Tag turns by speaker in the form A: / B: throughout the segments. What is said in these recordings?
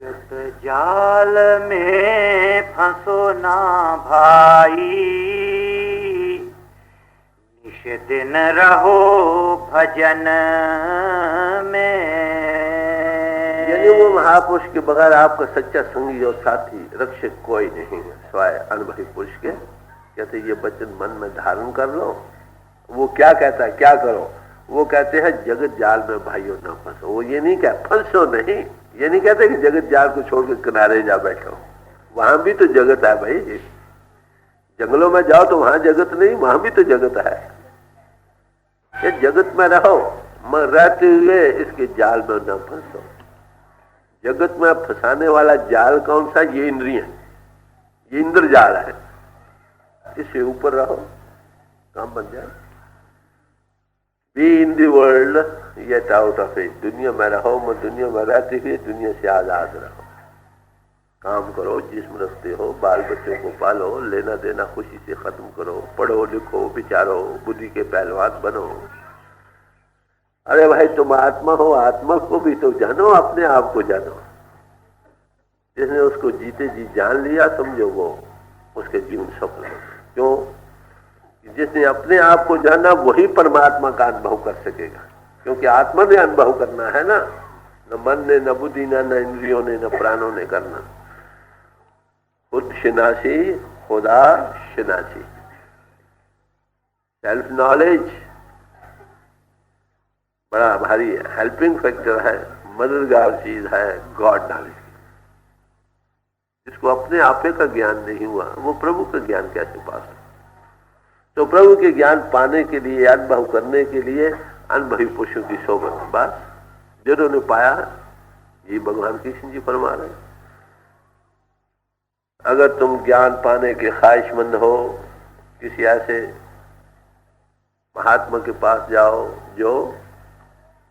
A: जगत जाल में फंसो ना भाई, निश दिन रहो भजन में।
B: यानी वो महापुरुष के बगैर आपका सच्चा संगी और साथी रक्षक कोई नहीं है स्वाय अनुभवी पुरुष के। कहते ये वचन मन में धारण कर लो। वो क्या कहता है, क्या करो? वो कहते हैं जगत जाल में भाइयों ना फंसो। वो ये नहीं कह फंसो नहीं, ये नहीं कहते कि जगत जाल को छोड़ के किनारे जा बैठो। वहां भी तो जगत है भाई। जंगलों में जाओ तो वहां जगत नहीं, वहां भी तो जगत है। ये जगत में रहो, मगर रहते हुए इसके जाल में ना फंसो। जगत में फंसाने वाला जाल कौन सा? ये इंद्रिय, ये इंद्र जाल है। इससे ऊपर रहो, काम बन जाए। Be in the world yet out of it. दुनिया में रहो, मैं दुनिया में रहते हुए दुनिया से आजाद रहो। काम करो, जिस्म रखते हो, बाल बच्चों को पालो, लेना देना खुशी से खत्म करो, पढ़ो लिखो, विचारो, बुद्धि के पहलवान बनो। अरे भाई तुम आत्मा हो, आत्मा को भी तो जानो, अपने आप को जानो। जिसने उसको जीते जी जान लिया, समझो वो उसके जीवन सफल हो। क्यों? जिसने अपने आप को जाना वही परमात्मा का अनुभव कर सकेगा। क्योंकि आत्मा ने अनुभव करना है ना, न मन ने, न बुद्धि ने, न इंद्रियों ने, न प्राणों ने करना। खुद शिनासी, खुदा शिनासी। सेल्फ नॉलेज बड़ा भारी हेल्पिंग फैक्टर है, मददगार चीज है गॉड नॉलेज। जिसको अपने आपे का ज्ञान नहीं हुआ वो प्रभु का ज्ञान कैसे पा सकता? तो प्रभु के ज्ञान पाने के लिए, अनुभव करने के लिए अनुभवी पुरुषों की सोबत। बस जिन्होंने पाया, ये भगवान कृष्ण जी फरमा रहे हैं। अगर तुम ज्ञान पाने के ख्वाहिशमंद हो, किसी ऐसे महात्मा के पास जाओ जो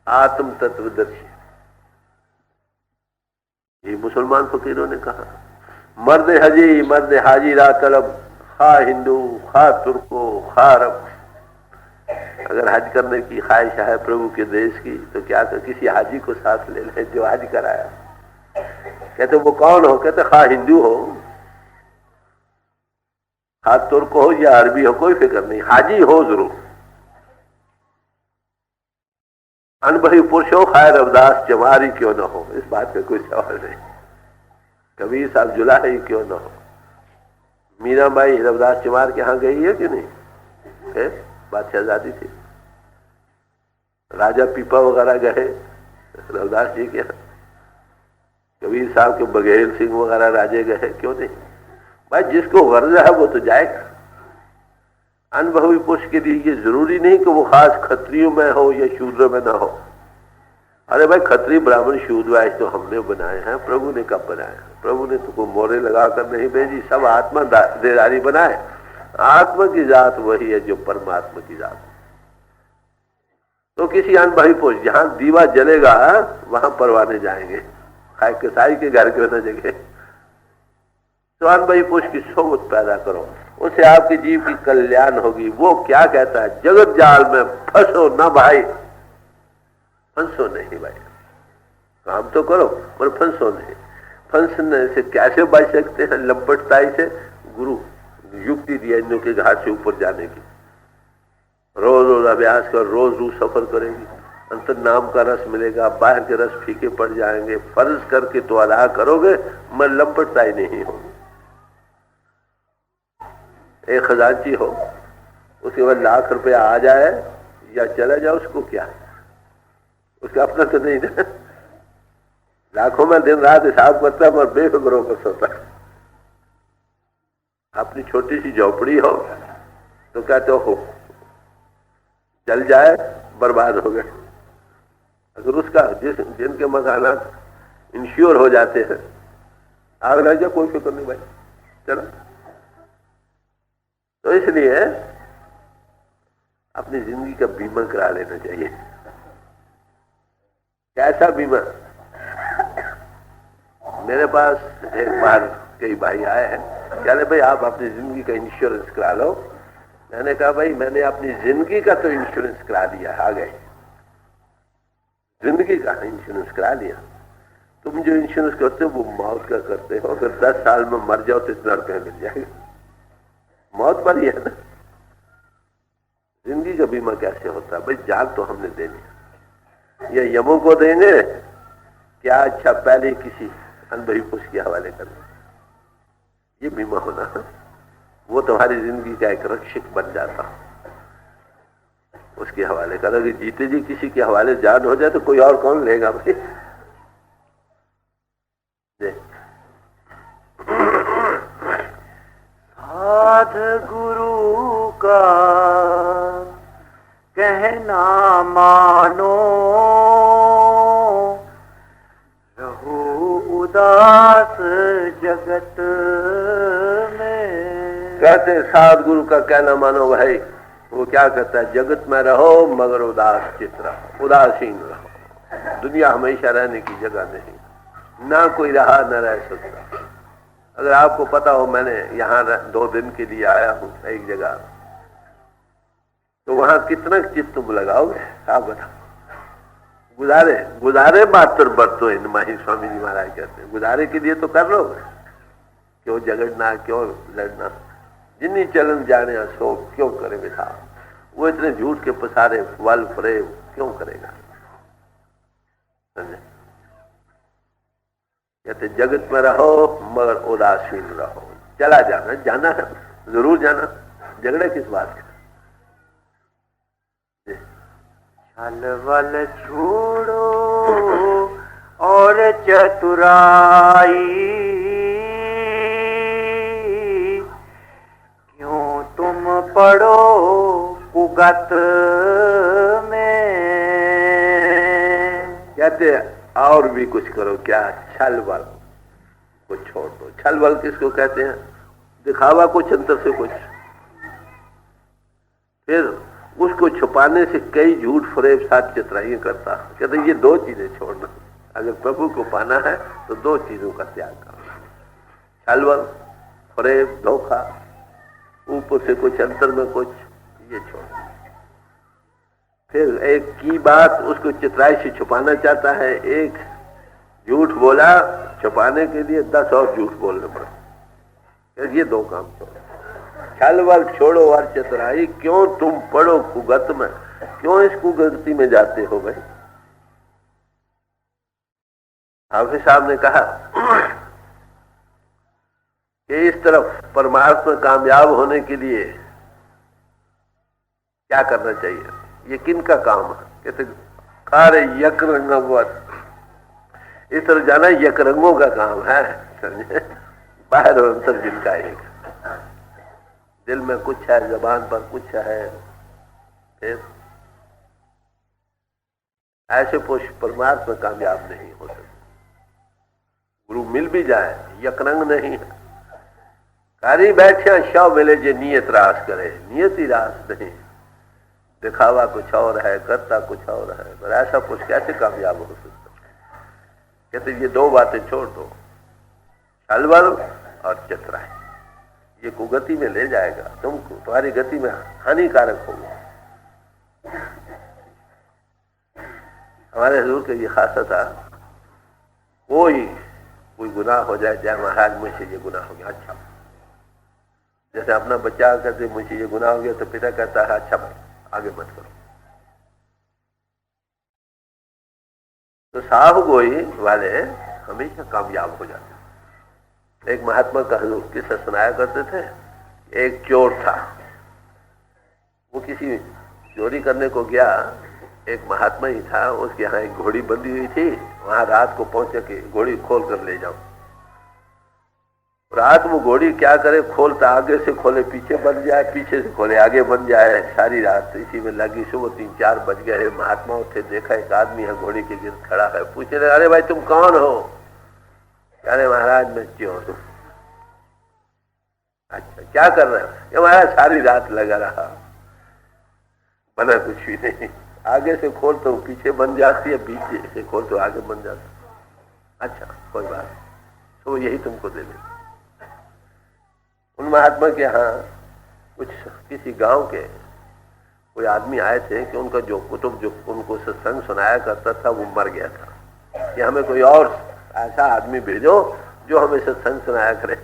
B: आत्म तत्वदर्शी। ये मुसलमान फकीरों ने कहा, मर्द हजी मर्द हाजी रा तलब, खा हिंदू खा तुर्को खा अरब। अगर हज करने की ख्वाहिश है प्रभु के देश की, तो क्या कर किसी हाजी को साथ ले ले जो हज कराया। कहते वो कौन हो? कहते खा हिंदू हो, खा तुर्क हो या अरबी हो, कोई फिक्र नहीं, हाजी हो जरूर। अनुभवी पुरुष हो, खैर रविदास चमारी क्यों न हो, इस बात का कोई सवाल नहीं। कबीर साहब जुलाही क्यों न हो। मीराबाई रविदास चमार के यहाँ गई है कि नहीं? बात शहजादी थी। राजा पीपा वगैरह गए रविदास जी के यहाँ। कबीर साहब के बघेल सिंह वगैरह राजे गए, क्यों नहीं? भाई जिसको गर्ज है वो तो जाएगा। अनुभवी पुरुष के लिए ये जरूरी नहीं कि वो खास खत्रियों में हो या शूद्र में ना हो। अरे भाई खत्री ब्राह्मण शूद्र आज तो हमने बनाए हैं, प्रभु ने कब बनाया? प्रभु ने तुमको मोरे लगाकर नहीं भेजी, सब आत्मा देदारी बनाए। आत्मा की जात वही है जो परमात्मा की जात। तो किसी अनुभवी पुरुष, जहां दीवा जलेगा वहां परवाने जाएंगे, खाए कसाई के घर क्यों न जगह। तो अनुभवी पुरुष की सोबत पैदा करो, उससे आपके जीव की कल्याण होगी। वो क्या कहता है? जगत जाल में फंसो ना भाई, फंसो नहीं भाई। काम तो करो पर फंसो नहीं। फंसने से कैसे बच सकते हैं? लंपटताई से। गुरु युक्ति दिया इनों के घाट से ऊपर जाने की। रोज रोज अभ्यास कर, रोज रोज सफर करेंगे, अंतर नाम का रस मिलेगा, बाहर के रस फीके पड़ जाएंगे। फर्ज करके तो अदा करोगे, मैं लंपटताई नहीं होगी। एक खजांची हो, उसके बाद लाख रुपया आ जाए या चला जाए, उसको क्या है? उसका अपना तो नहीं ना। लाखों में दिन रात हिसाब करता है और बेफिक्र होकर सोता है। अपनी छोटी सी झोपड़ी हो तो कहते हो जल जाए बर्बाद हो गए। अगर उसका जिनके मकानात इंश्योर हो जाते हैं, आग लग जाए कोई फिक्र नहीं भाई, चलो। तो इसलिए अपनी जिंदगी का बीमा करा लेना चाहिए। कैसा बीमा? मेरे पास एक बार कई भाई आए हैं, कहने भाई आप अपनी जिंदगी का इंश्योरेंस करा लो। मैंने कहा भाई मैंने अपनी जिंदगी का तो इंश्योरेंस करा दिया, आ गए जिंदगी का इंश्योरेंस करा लिया, तो तुम जो इंश्योरेंस करते हो वो मौत का करते हो, अगर 10 साल में मर जाओ तो इतना रुपया मिल जाएगा। मौत पर ही है ना। जिंदगी का बीमा कैसे होता है भाई? जान तो हमने देनी है, ये यमों को देंगे क्या? अच्छा पहले किसी अनुभवी पुरुष के हवाले करना, ये बीमा होना, वो तुम्हारी जिंदगी का एक रक्षक बन जाता, उसके हवाले कर। अगर जीते जी किसी के हवाले जान हो जाए तो कोई और कौन लेगा भाई?
A: साध गुरु का कहना मानो, रहो उदास जगत में।
B: कहते साध गुरु का कहना मानो भाई। वो क्या कहता है? जगत में रहो मगर उदास चित रहो, उदासीन रहो। दुनिया हमेशा रहने की जगह नहीं, ना कोई रहा न रह सकता। अगर आपको पता हो मैंने यहाँ 2 दिन के लिए आया हूँ एक जगह, तो वहां कितना चित्त तुम लगाओगे? आप बताओ। गुजारे मात्र बरतो इन माही स्वामी जी महाराज कहते हैं, गुजारे के लिए तो कर लो, क्यों झगड़ना, क्यों लड़ना? जिन्नी चलन जाने सो क्यों करे बिठा। वो इतने झूठ के पसारे वल फरे क्यों करेगा? समझे? कहते जगत में रहो मगर उदासीन रहो। चला जाना, जाना है जरूर जाना, झगड़े किस बात का?
A: छल वल छोड़ो और चतुराई, क्यों तुम पढ़ो कुगत में।
B: कहते और भी कुछ करो, क्या? छल बल को छोड़ दो। छल बल किसको कहते हैं? दिखावा कुछ अंतर से कुछ, फिर उसको छुपाने से कई झूठ फरेब साथ चितराइयां करता। कहते ये 2 चीजें छोड़ना, अगर प्रभु को पाना है तो 2 चीजों का त्याग करना, छल बल, फरेब, धोखा, ऊपर से कुछ अंतर में कुछ, ये छोड़ना। फिर एक की बात उसको चितराई से छुपाना चाहता है, एक झूठ बोला छुपाने के लिए 10 और झूठ बोलने पड़े। ये 2 काम छोड़ो, छल बल छोड़ो और चतुराई। क्यों तुम पढ़ो कुगत में, क्यों इस कुगति में जाते हो भाई? हाफिज साहब ने कहा कि इस तरफ परमार्थ में कामयाब होने के लिए क्या करना चाहिए? ये किन का काम है? कहते कार्य यक रंगवत, इस तरह जाना यक रंगों का काम है। समझे? बाहर और अंतर जिनका एक, दिल में कुछ है, जबान पर कुछ है। फिर ऐसे पुरुष परमार्थ में कामयाब नहीं हो सकते। गुरु मिल भी जाए, यकरंग नहीं है। कारी बैठे शव मिले जे नियत रास करे, नियत ही रास नहीं, दिखावा कुछ और है, करता कुछ और है। पर ऐसा पुरुष कैसे कामयाब हो सकता? कहते ये 2 बातें छोड़ दो, छल बल और चतुराई। ये कुगति में ले जाएगा तुमको, तुम्हारी गति में हानिकारक होगा। हमारे हुजूर का ये खासा था, कोई गुनाह हो जाए, जय महाराज मुझसे ये गुनाह हो गया, अच्छा। जैसे अपना बच्चा कहते मुझे ये गुनाह हो गया, तो पिता कहता है अच्छा भाई आगे मत करो। तो साहब गोई वाले हमेशा कामयाब हो जाते। एक महात्मा का हुजूर किस्सा सुनाया करते थे। एक चोर था, वो किसी चोरी करने को गया। एक महात्मा ही था, उसके यहाँ एक घोड़ी बंधी हुई थी। वहां रात को पहुंचे कि घोड़ी खोल कर ले जाओ। रात में घोड़ी क्या करे, खोलता आगे से खोले पीछे बन जाए, पीछे से खोले आगे बन जाए। सारी रात इसी में लगी। सुबह 3-4 बज गए। महात्मा उठे, देखा एक आदमी है घोड़ी के गिर्द खड़ा है। पूछे रहे अरे भाई तुम कौन हो? अरे महाराज मैं चोर हूं। अच्छा क्या कर रहे हो? ये महाराज सारी रात लगा रहा, बना कुछ भी नहीं। आगे से खोल तो पीछे बन जाती है, पीछे से खोल तो आगे बन जाता। अच्छा कोई बात, तो यही तुमको दे दे। उन महात्मा के यहाँ कुछ किसी गांव के कोई आदमी आए थे कि उनका जो कुतुब जो उनको सत्संग सुनाया करता था वो मर गया था। कि हमें कोई और ऐसा आदमी भेजो जो हमें सत्संग सुनाया करे।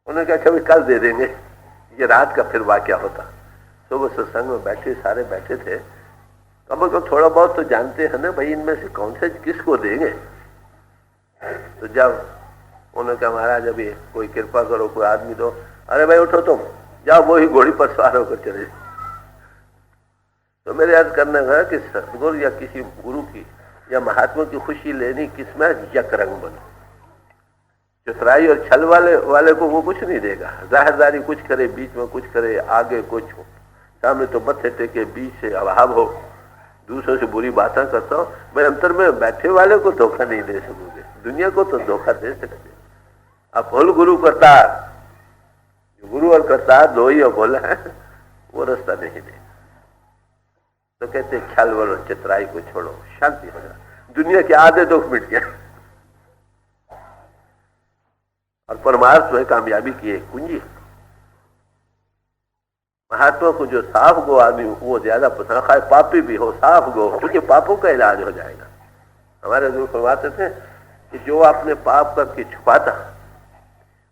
B: उन्होंने कहा अच्छा कल दे देंगे। ये रात का फिर वाकया होता। सुबह सत्संग में बैठे, सारे बैठे थे, कम से कम थोड़ा बहुत तो जानते हैं ना भाई इनमें से कौन से किसको देंगे। तो जब उन्होंने कहा महाराज अभी कोई कृपा करो, कोई आदमी दो। अरे भाई उठो तुम, जाओ वो ही घोड़ी पर सवार होकर चले। तो मेरे याद करने लगा कि सदगुरु या किसी गुरु की या महात्मा की खुशी लेनी किसमें यक रंग बनो। चतुराई और छल वाले को वो कुछ नहीं देगा। जाहिरदारी कुछ करे, बीच में कुछ करे, आगे कुछ हो, सामने तो मत्थे टेके, बीच से अभाव हो, दूसरों से बुरी बातें करता हूँ। मैं अंतर में बैठे वाले को धोखा नहीं दे सकूंगे, दुनिया को तो धोखा दे सकते। अब भोल गुरु करतार, गुरु और करतार दो ही बोला है, वो रास्ता नहीं दे। तो कहते ख्याल वालों चित्राई को छोड़ो, शांति हो जाए, दुनिया के आधे दुख मिट गया। और परमार्थ में कामयाबी की एक कुंजी। महात्मा को जो साफ गो आदमी वो ज्यादा पसंद, खाए पापी भी हो साफ गो, उनके पापों का इलाज हो जाएगा। हमारे जो फरमाते थे कि जो आपने पाप करके छुपाता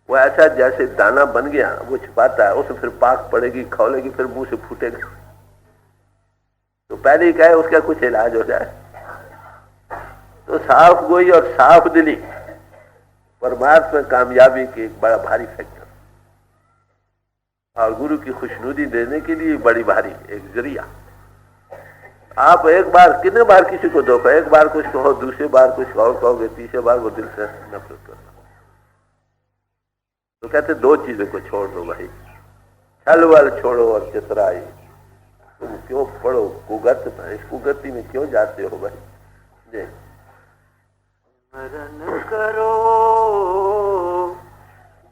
B: वो ऐसा जैसे दाना बन गया, वो छुपाता है, उसे फिर पाक पड़ेगी, खौलेगी, फिर मुंह से फूटेगा। तो पहले ही कहे उसका कुछ इलाज हो जाए। तो साफ गोई और साफ दिली परमार्थ में कामयाबी की एक बड़ा भारी फैक्टर, और गुरु की खुशनुदी देने के लिए बड़ी भारी एक जरिया। आप एक बार कितने बार किसी को धोखा, एक बार कुछ कहो, दूसरी बार कुछ और कहोगे, तीसरी बार वो दिल से नफरत करो। तो कहते दो चीजों को छोड़ दो भाई, छल वल छोड़ो और चतुराई। तुम क्यों पढ़ो कुगत में, इस कुगति में क्यों जाते हो भाई। जी
A: स्मरण करो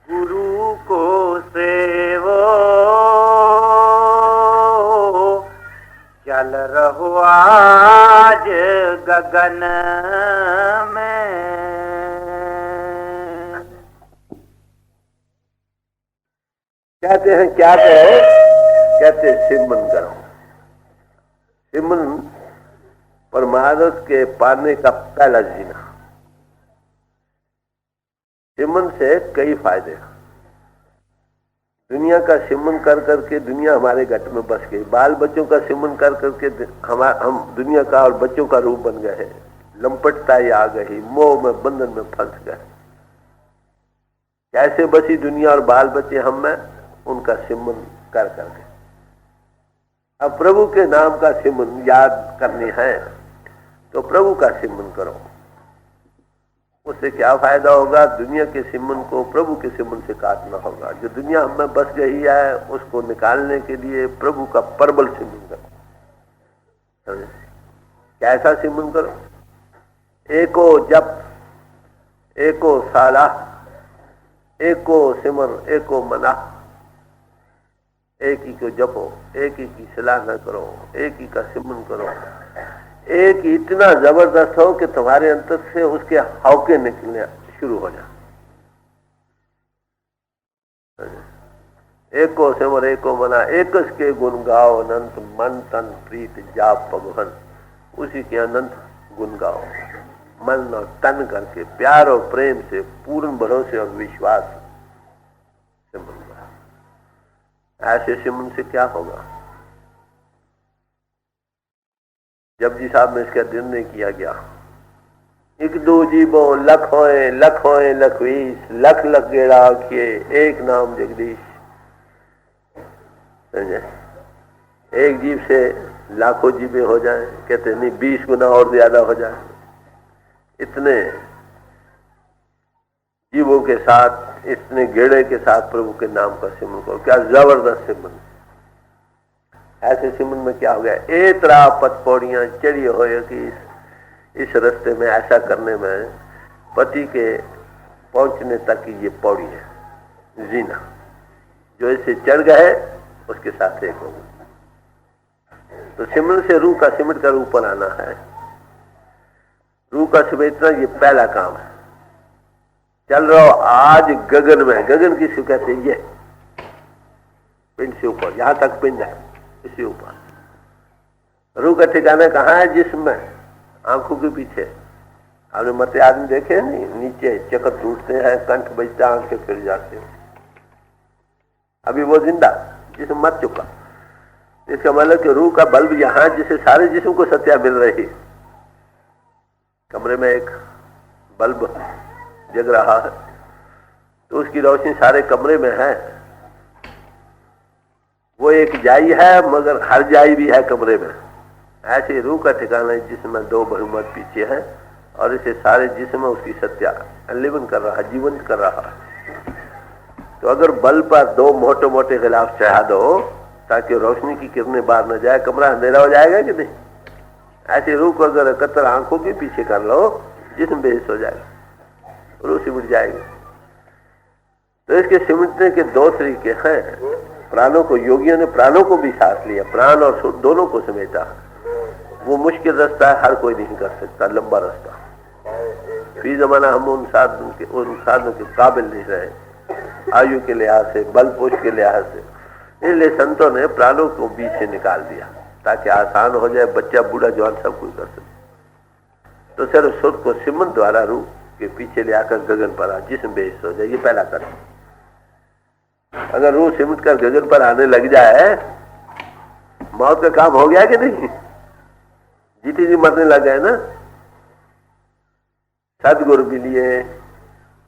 A: गुरु को सेवो, चल रहो आज गगन में।
B: कहते हैं क्या करो, कहते सिमरन करो। सिमरन परमार्थ के पाने का पहला जीना। सिमरन से कई फायदे हैं। दुनिया का सिमरन कर करके दुनिया हमारे घट में बस गई। बाल बच्चों का सिमरन कर करके हम दुनिया का और बच्चों का रूप बन गए हैं। लंपटताई आ गई, मोह में बंधन में फंस गए। कैसे बसी दुनिया और बाल बच्चे हम में, उनका सिमरन कर करके। अब प्रभु के नाम का सिमरन याद करनी है तो प्रभु का सिमरन करो। उससे क्या फायदा होगा, दुनिया के सिमरन को प्रभु के सिमरन से काटना होगा। जो दुनिया हमें बस गई है उसको निकालने के लिए प्रभु का प्रबल सिमरन करो। कैसा सिमरन करो, एको जप एको साला एको सिमर एको मना। एक ही को जपो, एक ही की सलाह न करो, एक ही का सिमरन करो। एक इतना जबरदस्त हो कि तुम्हारे अंतर से उसके हौके निकलने शुरू हो जाए। एक को सिमर एक को मना, एकस के गुण गाओ अनंत, मन तन प्रीत जाप भगवान। उसी के अनंत गुण गाओ, मन और तन करके प्यार और प्रेम से, पूर्ण भरोसे और विश्वास सिमरन। ऐसे सिमरन से क्या होगा। जपजी साहब में इसका निर्णय किया गया, एक दो जीवो लख होए लखवीस, लख लख गेड़ा किए एक नाम जगदीश। समझे, एक जीव से लाखों जीवें हो जाएं, कहते नहीं 20 गुना और ज्यादा हो जाए। इतने जीवों के साथ, इतने गेड़े के साथ प्रभु के नाम का सिमरन करो। क्या जबरदस्त सिमरन। ऐसे सिमरन में क्या हो गया, एतरा पत पौड़ियां चढ़ी हो कि इस रास्ते में ऐसा करने में पति के पहुंचने तक की ये पौड़ी है जीना। जो इसे चढ़ गए उसके साथ एक हो। तो सिमरन से रूह का सिमट कर ऊपर आना है। रूह का सिमटना ये पहला काम है। चल रहा आज गगन में। गगन किसको कहते हैं, ये पिंड से ऊपर, यहां तक पिंड है, इसी ऊपर। रूह का ठिकाना कहाँ है, जिसमें आंखों के पीछे आपने मरते आदमी देखे नहीं, नीचे चक्कर टूटते हैं, कंठ बजता, आंखें फिर जाते हैं। अभी वो जिंदा, जिसम मर चुका। इसका मतलब कि रूह का बल्ब यहाँ जिसे सारे जिस्म को सत्या मिल रही। कमरे में एक बल्ब जग रहा है तो उसकी रोशनी सारे कमरे में है। वो एक जाई है मगर हर जाई भी है कमरे में। ऐसे रूह का ठिकाना है जिसमें दो बहुमत पीछे है और इसे सारे जिस्म में उसकी सत्या अनलिवन कर रहा है, जीवंत कर रहा है। तो अगर बल्ब पर दो मोटे मोटे गिलाफ चढ़ा दो ताकि रोशनी की किरणें बाहर न जाए, कमरा अंधेरा हो जाएगा कि नहीं? ऐसे रूह को अगर एकत्र आंखों के पीछे कर लो, जिस्म बेहिस हो जाएगा, रूह सिमट जाएगी। तो इसके सिमटने के दो तरीके हैं। प्राणों को, योगियों ने प्राणों को भी साथ लिया, प्राण और सुर दोनों को समेटा। वो मुश्किल रास्ता है, हर कोई नहीं कर सकता, लंबा रास्ता। फी जमाना हम उन साधनों के काबिल नहीं रहे, आयु के लिहाज से, बल पोष के लिहाज से। इसलिए संतों ने प्राणों को बीच से निकाल दिया ताकि आसान हो जाए, बच्चा बूढ़ा जवान सब कुछ कर सके। तो सिर्फ सुर को सिमन द्वारा रूह के पीछे ले आकर गगन पर आ, जिसम बेहिस हो जाए, ये पहला कदम। अगर रूह सिमट कर गगन पर आने लग जाए, मौत का काम हो गया कि नहीं? जीती जी मरने लग गए ना। सदगुरु भी लिए,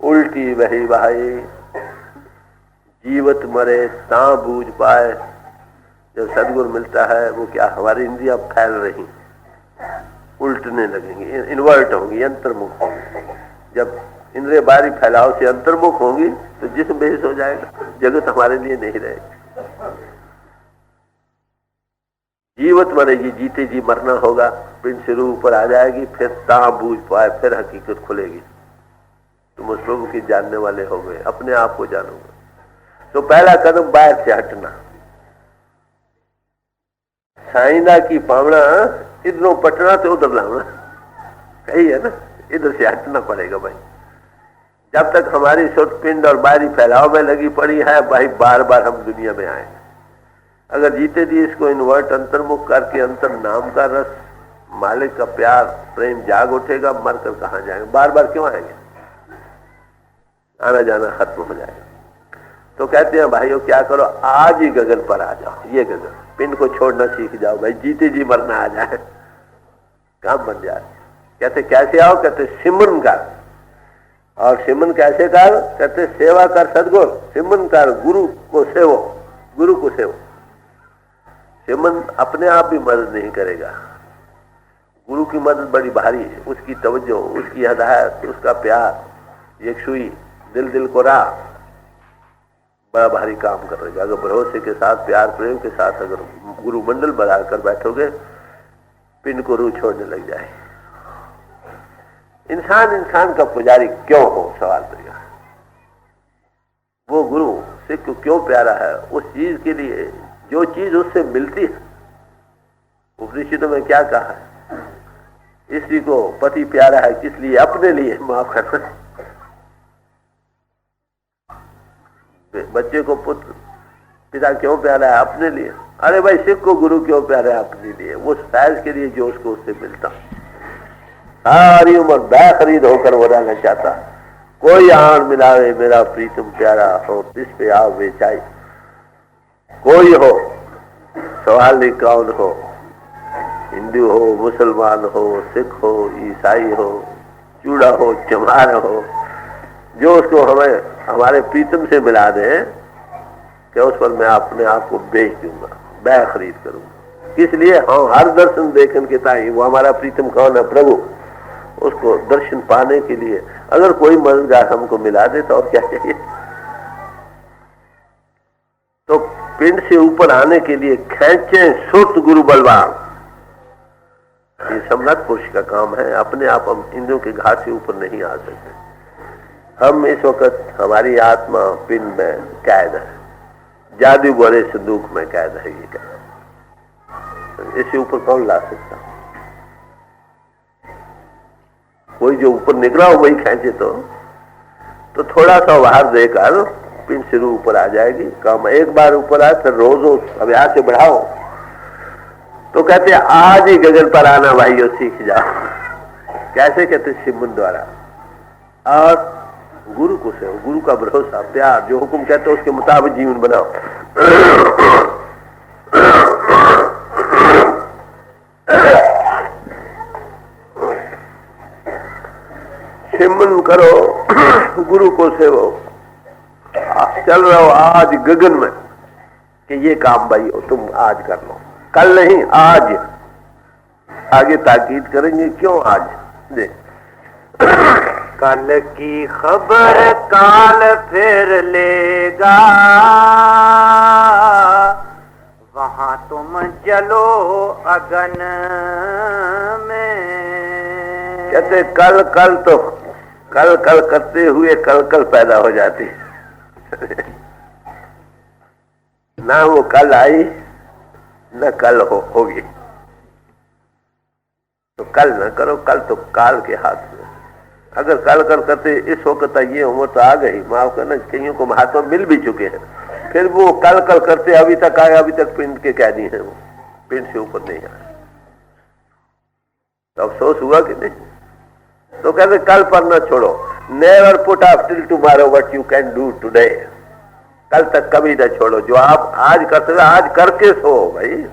B: उल्टी वही बहाई, जीवत मरे ता बूझ पाए। जब सदगुरु मिलता है वो क्या, हमारी इंद्रियां फैल रही, उल्टने लगेंगी, इन्वर्ट होंगी, अंतर्मुख होंगी। जब इंद्रिय बाहरी फैलाव से अंतर्मुख होंगी तो जिस्म बेहिस हो जाएगा, जगत हमारे लिए नहीं रहेगी। जीवत मरेगी, जीते जी मरना होगा, पिंड से रूह ऊपर आ जाएगी, फिर ता बूझ पाए, फिर हकीकत खुलेगी। तुम उस प्रभु के जानने वाले हो गए, अपने आप को जानोगे। तो पहला कदम बाहर से हटना। साइंदा की पावना इधरों पटना तो उधर लाना, सही है ना? इधर से हटना पड़ेगा भाई। जब तक हमारी सुट पिंड और बाहरी फैलाव में लगी पड़ी है भाई, बार बार हम दुनिया में आए। अगर जीते जी इसको इन्वर्ट अंतर्मुख करके अंतर नाम का रस, मालिक का प्यार, प्रेम जाग उठेगा, मरकर कहाँ जाएंगे? बार बार क्यों आएंगे? आना जाना खत्म हो जाएगा। तो कहते हैं भाइयों क्या करो, आज ही गगन पर आ जाओ। ये गगन, पिंड को छोड़ना सीख जाओ भाई, जीते जी मरना आ जाए, काम बन जाए। कहते कैसे आओ? कहते सिमरन कर। और सिमरन कैसे कर? कहते सेवा कर सदगुरु, सिमरन कर गुरु को सेवो, गुरु को सेवो। सिमरन अपने आप भी मदद नहीं करेगा, गुरु की मदद बड़ी भारी है। उसकी तवज्जो, उसकी हदायत, उसका प्यार, यकसुई, दिल दिल को राह, बड़ा भारी काम करेगा। अगर भरोसे के साथ, प्यार प्रेम के साथ अगर गुरु मंडल बनाकर बैठोगे, पिंड को रूह छोड़ने लग जाए। इंसान का पुजारी क्यों हो? सवाल करिए। वो गुरु सिख को क्यों प्यारा है? उस चीज के लिए जो चीज उससे मिलती है। उपनिषदों में क्या कहा है? स्त्री को पति प्यारा है, किस लिए? अपने लिए। माफ करना, बच्चे को पुत्र पिता क्यों प्यारा है? अपने लिए। अरे भाई सिख को गुरु क्यों प्यारा है? अपने लिए। वो फैज के लिए जो उसको उससे मिलता। सारी उम्र बेखरीद होकर वो रहना चाहता। कोई आन मिलावे मेरा प्रीतम प्यारा हो, इस पे आओ बेचाई। कोई हो, सवाल नहीं कौन हो, हिंदू हो, मुसलमान हो, सिख हो, ईसाई हो, चूड़ा हो, चमार हो, जो उसको हमें हमारे प्रीतम से मिला दे कि उस पर मैं अपने आप को बेच दूंगा, बै खरीद करूंगा। किस लिए? हाँ, हर दर्शन देखने के ताई वो हमारा प्रीतम कौन है? प्रभु। उसको दर्शन पाने के लिए अगर कोई मददगार हमको मिला दे तो और क्या चाहिए? तो पिंड से ऊपर आने के लिए खेचे सुत गुरु बलवान। ये सम्राट पुरुष का काम है। अपने आप हम इंद्रियों के घाट से ऊपर नहीं आ सकते। हम इस वक्त, हमारी आत्मा पिंड में कैद है, जादू बड़े संदूक में कैद है। ये क्या, इससे ऊपर कौन ला सकता? कोई जो ऊपर निकला हो वही खेचे। तो थोड़ा सा बाहर देकर पिंड से रूह ऊपर आ जाएगी। काम एक बार ऊपर आए फिर रोज अभ्यास से बढ़ाओ। तो कहते आज ही गगन पर आना भाइयों, सीख जाओ। कैसे कहते? सिमरन द्वारा। और गुरु को सेवा, गुरु का भरोसा, प्यार, जो हुक्म कहते हो उसके मुताबिक जीवन बनाओ। सिमरन करो, गुरु को सेवो। चल रहे हो आज गगन में कि ये काम भाई हो तुम आज कर लो, कल नहीं आज। आगे ताकीद करेंगे क्यों आज। देख,
A: कल की खबर काल फिर लेगा, वहां तुम चलो अगन में।
B: कहते कल कल तो कल कल करते हुए कल कल पैदा हो जाती ना वो कल आई न कल होगी। तो कल न करो, कल तो काल के हाथ में। अगर कल कल करते इस वक्त ये उम्र तो आ गई, माफ करना, कईयों को हाथ में मिल भी चुके हैं, फिर वो कल कल करते अभी तक आए, अभी तक पिंड के कैदी हैं, वो पिंड से ऊपर नहीं आए। तो अफसोस हुआ कि नहीं। तो कहते कल पर न छोड़ो, never put off till tomorrow what you can do today. कल तक कभी न छोड़ो, जो आप आज कर सकते आज करके सो भाई।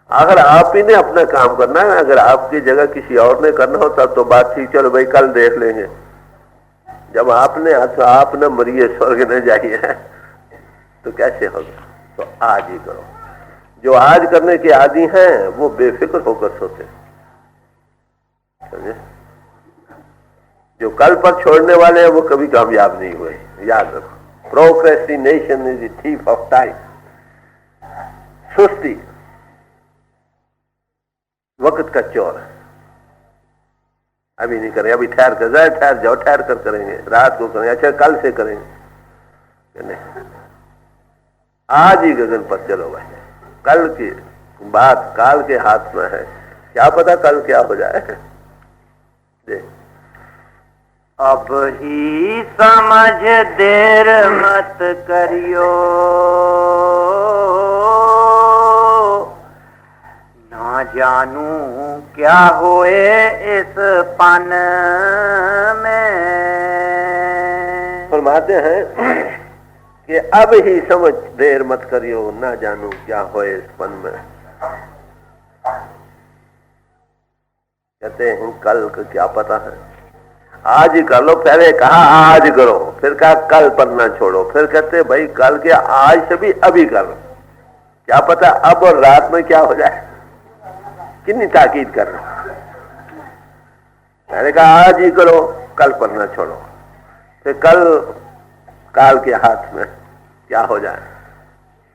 B: अगर आप ही ने अपना काम करना है, अगर आपकी जगह किसी और ने करना हो तब तो बात ठीक, चलो भाई कल देख लेंगे। जब आपने तो आप न मरिए स्वर्ग न जाइए तो कैसे होगा। तो आज ही करो। जो आज करने के आदी हैं वो बेफिक्र होकर सोते, समझे। जो कल पर छोड़ने वाले हैं वो कभी कामयाब नहीं हुए, याद रखो। Procrastination is the thief of time. सुस्ती वक्त का चोर है। अभी नहीं करें, अभी ठहर कर जाए, ठहर जाओ, ठहर कर करेंगे, रात को करेंगे, अच्छा कल से करेंगे। नहीं, आज ही गगन पर चलो भाई। कल की बात काल के हाथ में है, क्या पता कल क्या हो जाए। देख,
A: अब ही समझ देर मत करियो, ना जानू क्या होए इस पन में।
B: फरमाते हैं कि अब ही समझ देर मत करियो, ना जानू क्या होए इस पन में। कहते हैं कल का क्या पता है, आज ही कर लो। पहले कहा आज करो, फिर कहा कल पर ना छोड़ो, फिर कहते भाई कल के आज से भी अभी कर लो, क्या पता अब और रात में क्या हो जाए। कितनी ताकीद कर रहे हो। मैंने कहा आज ही करो, कल पर ना छोड़ो, फिर कल काल के हाथ में क्या हो जाए।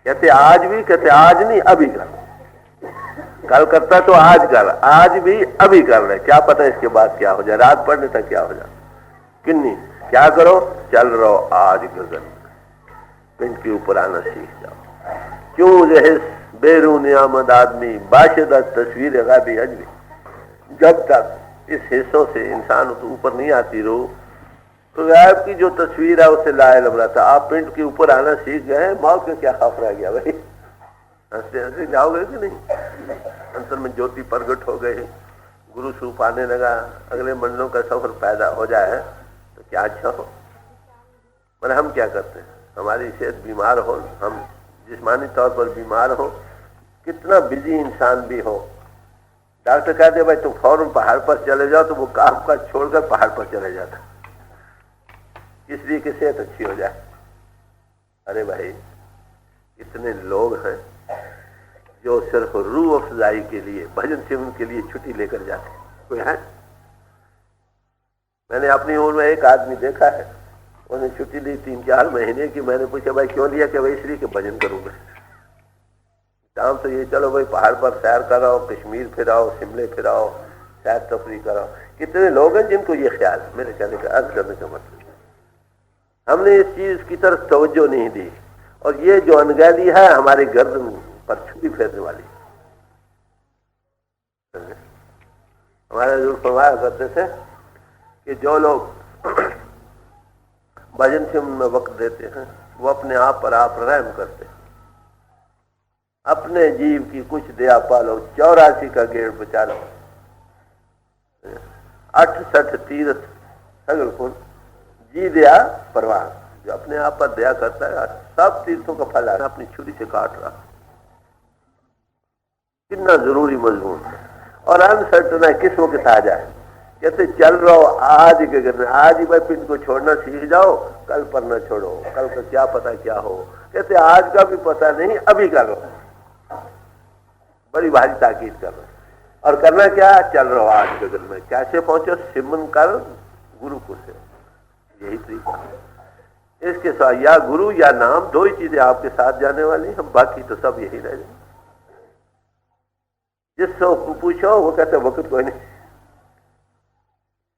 B: कहते आज भी, कहते आज नहीं अभी कर। कल करता तो आज कर, आज भी अभी कर रहे, क्या पता इसके बाद क्या हो जाए, रात पड़ने तक क्या हो जाए। किन्नी क्या करो, चल रहो आज गगन, पिंड के ऊपर आना सीख जाओ। क्यों रहे बेरून आमद आदमी बाशिदा तस्वीर गाबी अजमी। जब तक इस हिस्सों से इंसान तो ऊपर नहीं आती रो, तो गायब की जो तस्वीर है उसे लाए लग रहा था। आप पिंड के ऊपर आना सीख गए, मौत का क्या खौफ रह गया भाई। हंसते हंसते जाओगे कि नहीं। अंतर में ज्योति प्रगट हो गई, गुरु स्वरूप आने लगा, अगले मंडलों का सफर पैदा हो जाए तो क्या अच्छा हो। पर हम क्या करते हैं, हमारी सेहत बीमार हो, हम जिस्मानी तौर पर बीमार हो, कितना बिजी इंसान भी हो, डॉक्टर कहते भाई तुम फौरन पहाड़ पर चले जाओ, तो वो काम का छोड़कर पहाड़ पर चले जाता, इसलिए कि सेहत अच्छी हो जाए। अरे भाई इतने लोग हैं जो सिर्फ रूह अफजाई के लिए, भजन सेवन के लिए छुट्टी लेकर जाते हैं। कोई है? मैंने अपनी उम्र में एक आदमी देखा है, उन्हें छुट्टी ली 3-4 महीने की। मैंने पूछा भाई क्यों लिया, कि भाई इसलिए कि भजन करूंगा। शाम तो ये चलो भाई पहाड़ पर सैर कराओ, कश्मीर फिराओ, शिमले फिराओ, सैर तफरी कराओ। कितने लोग हैं जिनको ये ख्याल है। मेरे कहने का अर्ज करने का मतलब, हमने इस चीज की तरफ तवज्जो नहीं दी, और ये जो अनगैली है हमारे गर्दन पर छुरी फेरने वाली। हमारे हजूर फरमाया करते थे कि जो लोग भजन से उनमें वक्त देते हैं वो अपने आप पर आप रहम करते हैं। अपने जीव की कुछ दया पालो, 84 का गेड़ बचा लो। 68 तीर्थ सगल पुण्य जी दया परवान, जो अपने आप पर दया करता है सब तीर्थों का फल है। अपनी छुरी से काट रहा, कितना जरूरी मजमून है। और अनसर्टन है किस वक्त आ जाए, कहते चल रहो आज के घर में, आज ही भाई पिंड को छोड़ना सीख जाओ, कल पर न छोड़ो, कल का क्या पता क्या हो। कहते आज का भी पता नहीं, अभी कर लो। बड़ी भारी ताकीद कर रहे। और करना क्या, चल रहो आज के घर में। कैसे पहुंचो, सिमन कर गुरु से, यही तरीका। इसके साथ या गुरु या नाम, दो ही चीजें आपके साथ जाने वाली, हम बाकी तो सब यही रह जाए। जिससे पूछो वो कहते वक्त कोई नहीं।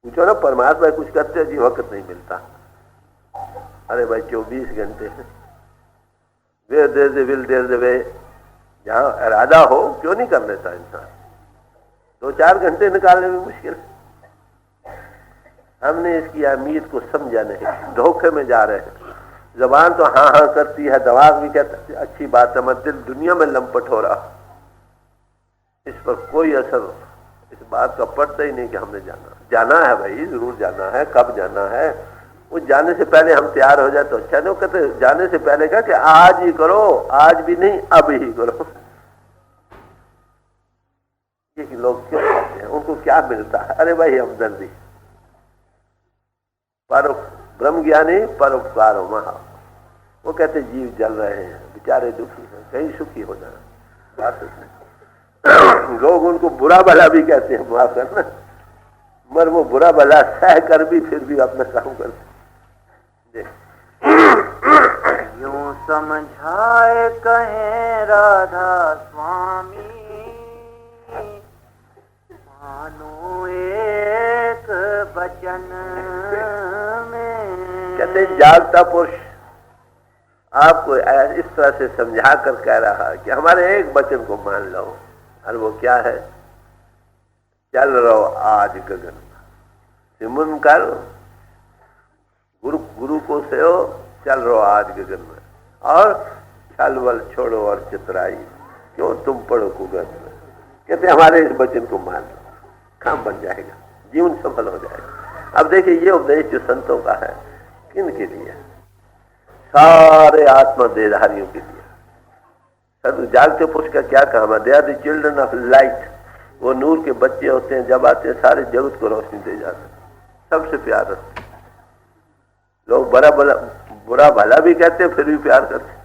B: पूछो ना परमात्मा कुछ करते जी, वक्त नहीं मिलता। अरे भाई 24 घंटे हैं। वे देर दे विल देर दे, जहां इरादा हो क्यों नहीं कर लेता इंसान। 2-4 घंटे निकालने में मुश्किल। हमने इसकी अहमियत को समझा नहीं, धोखे में जा रहे हैं। जबान तो हाँ हाँ करती है, दिमाग भी कहता है अच्छी बात है, मगर दिल दुनिया में लंपट हो रहा। इस पर कोई असर इस बात का पड़ता ही नहीं कि हमने जाना है। भाई जरूर जाना है, कब जाना है, वो जाने से पहले हम तैयार हो जाए तो अच्छा नहीं। कहते जाने से पहले क्या कि आज ही करो, आज भी नहीं अब ही करो। ये लोग क्यों कहते हैं, उनको क्या मिलता है। अरे भाई हमदर्दी, ब्रह्म ज्ञानी परोपकार महा। वो कहते जीव जल रहे हैं, बेचारे दुखी हैं, कहीं सुखी हो जाना बात नहीं। लोग उनको बुरा भला भी कहते हैं, माफ करना, मगर वो बुरा भला सह कर भी फिर भी अपना काम करते।
A: यूं समझाए कहें राधा स्वामी, मानो एक वचन में।
B: कहते जागता पुरुष आपको इस तरह से समझा कर कह रहा है कि हमारे एक वचन को मान लो। और वो क्या है, चल रहो आज गगन, सिमरन कर गुरु को सेओ, चल रहो आज गगन में। और छल बल छोड़ो और चितराई, क्यों तुम पढ़ो कुगन में। कहते हमारे इस वचन को मान लो, काम बन जाएगा, जीवन सफल हो जाएगा। अब देखिए ये उपदेश जो संतों का है, किन के लिए, सारे आत्मा देहधारियों के लिए। सर जागते पुरुष का क्या काम है, they are the children of light. वो नूर के बच्चे होते हैं, जब आते हैं सारे जगत को रोशनी दे जाते हैं, सबसे प्यार रखते हैं। लोग बुरा भला भी कहते हैं, फिर भी प्यार करते हैं।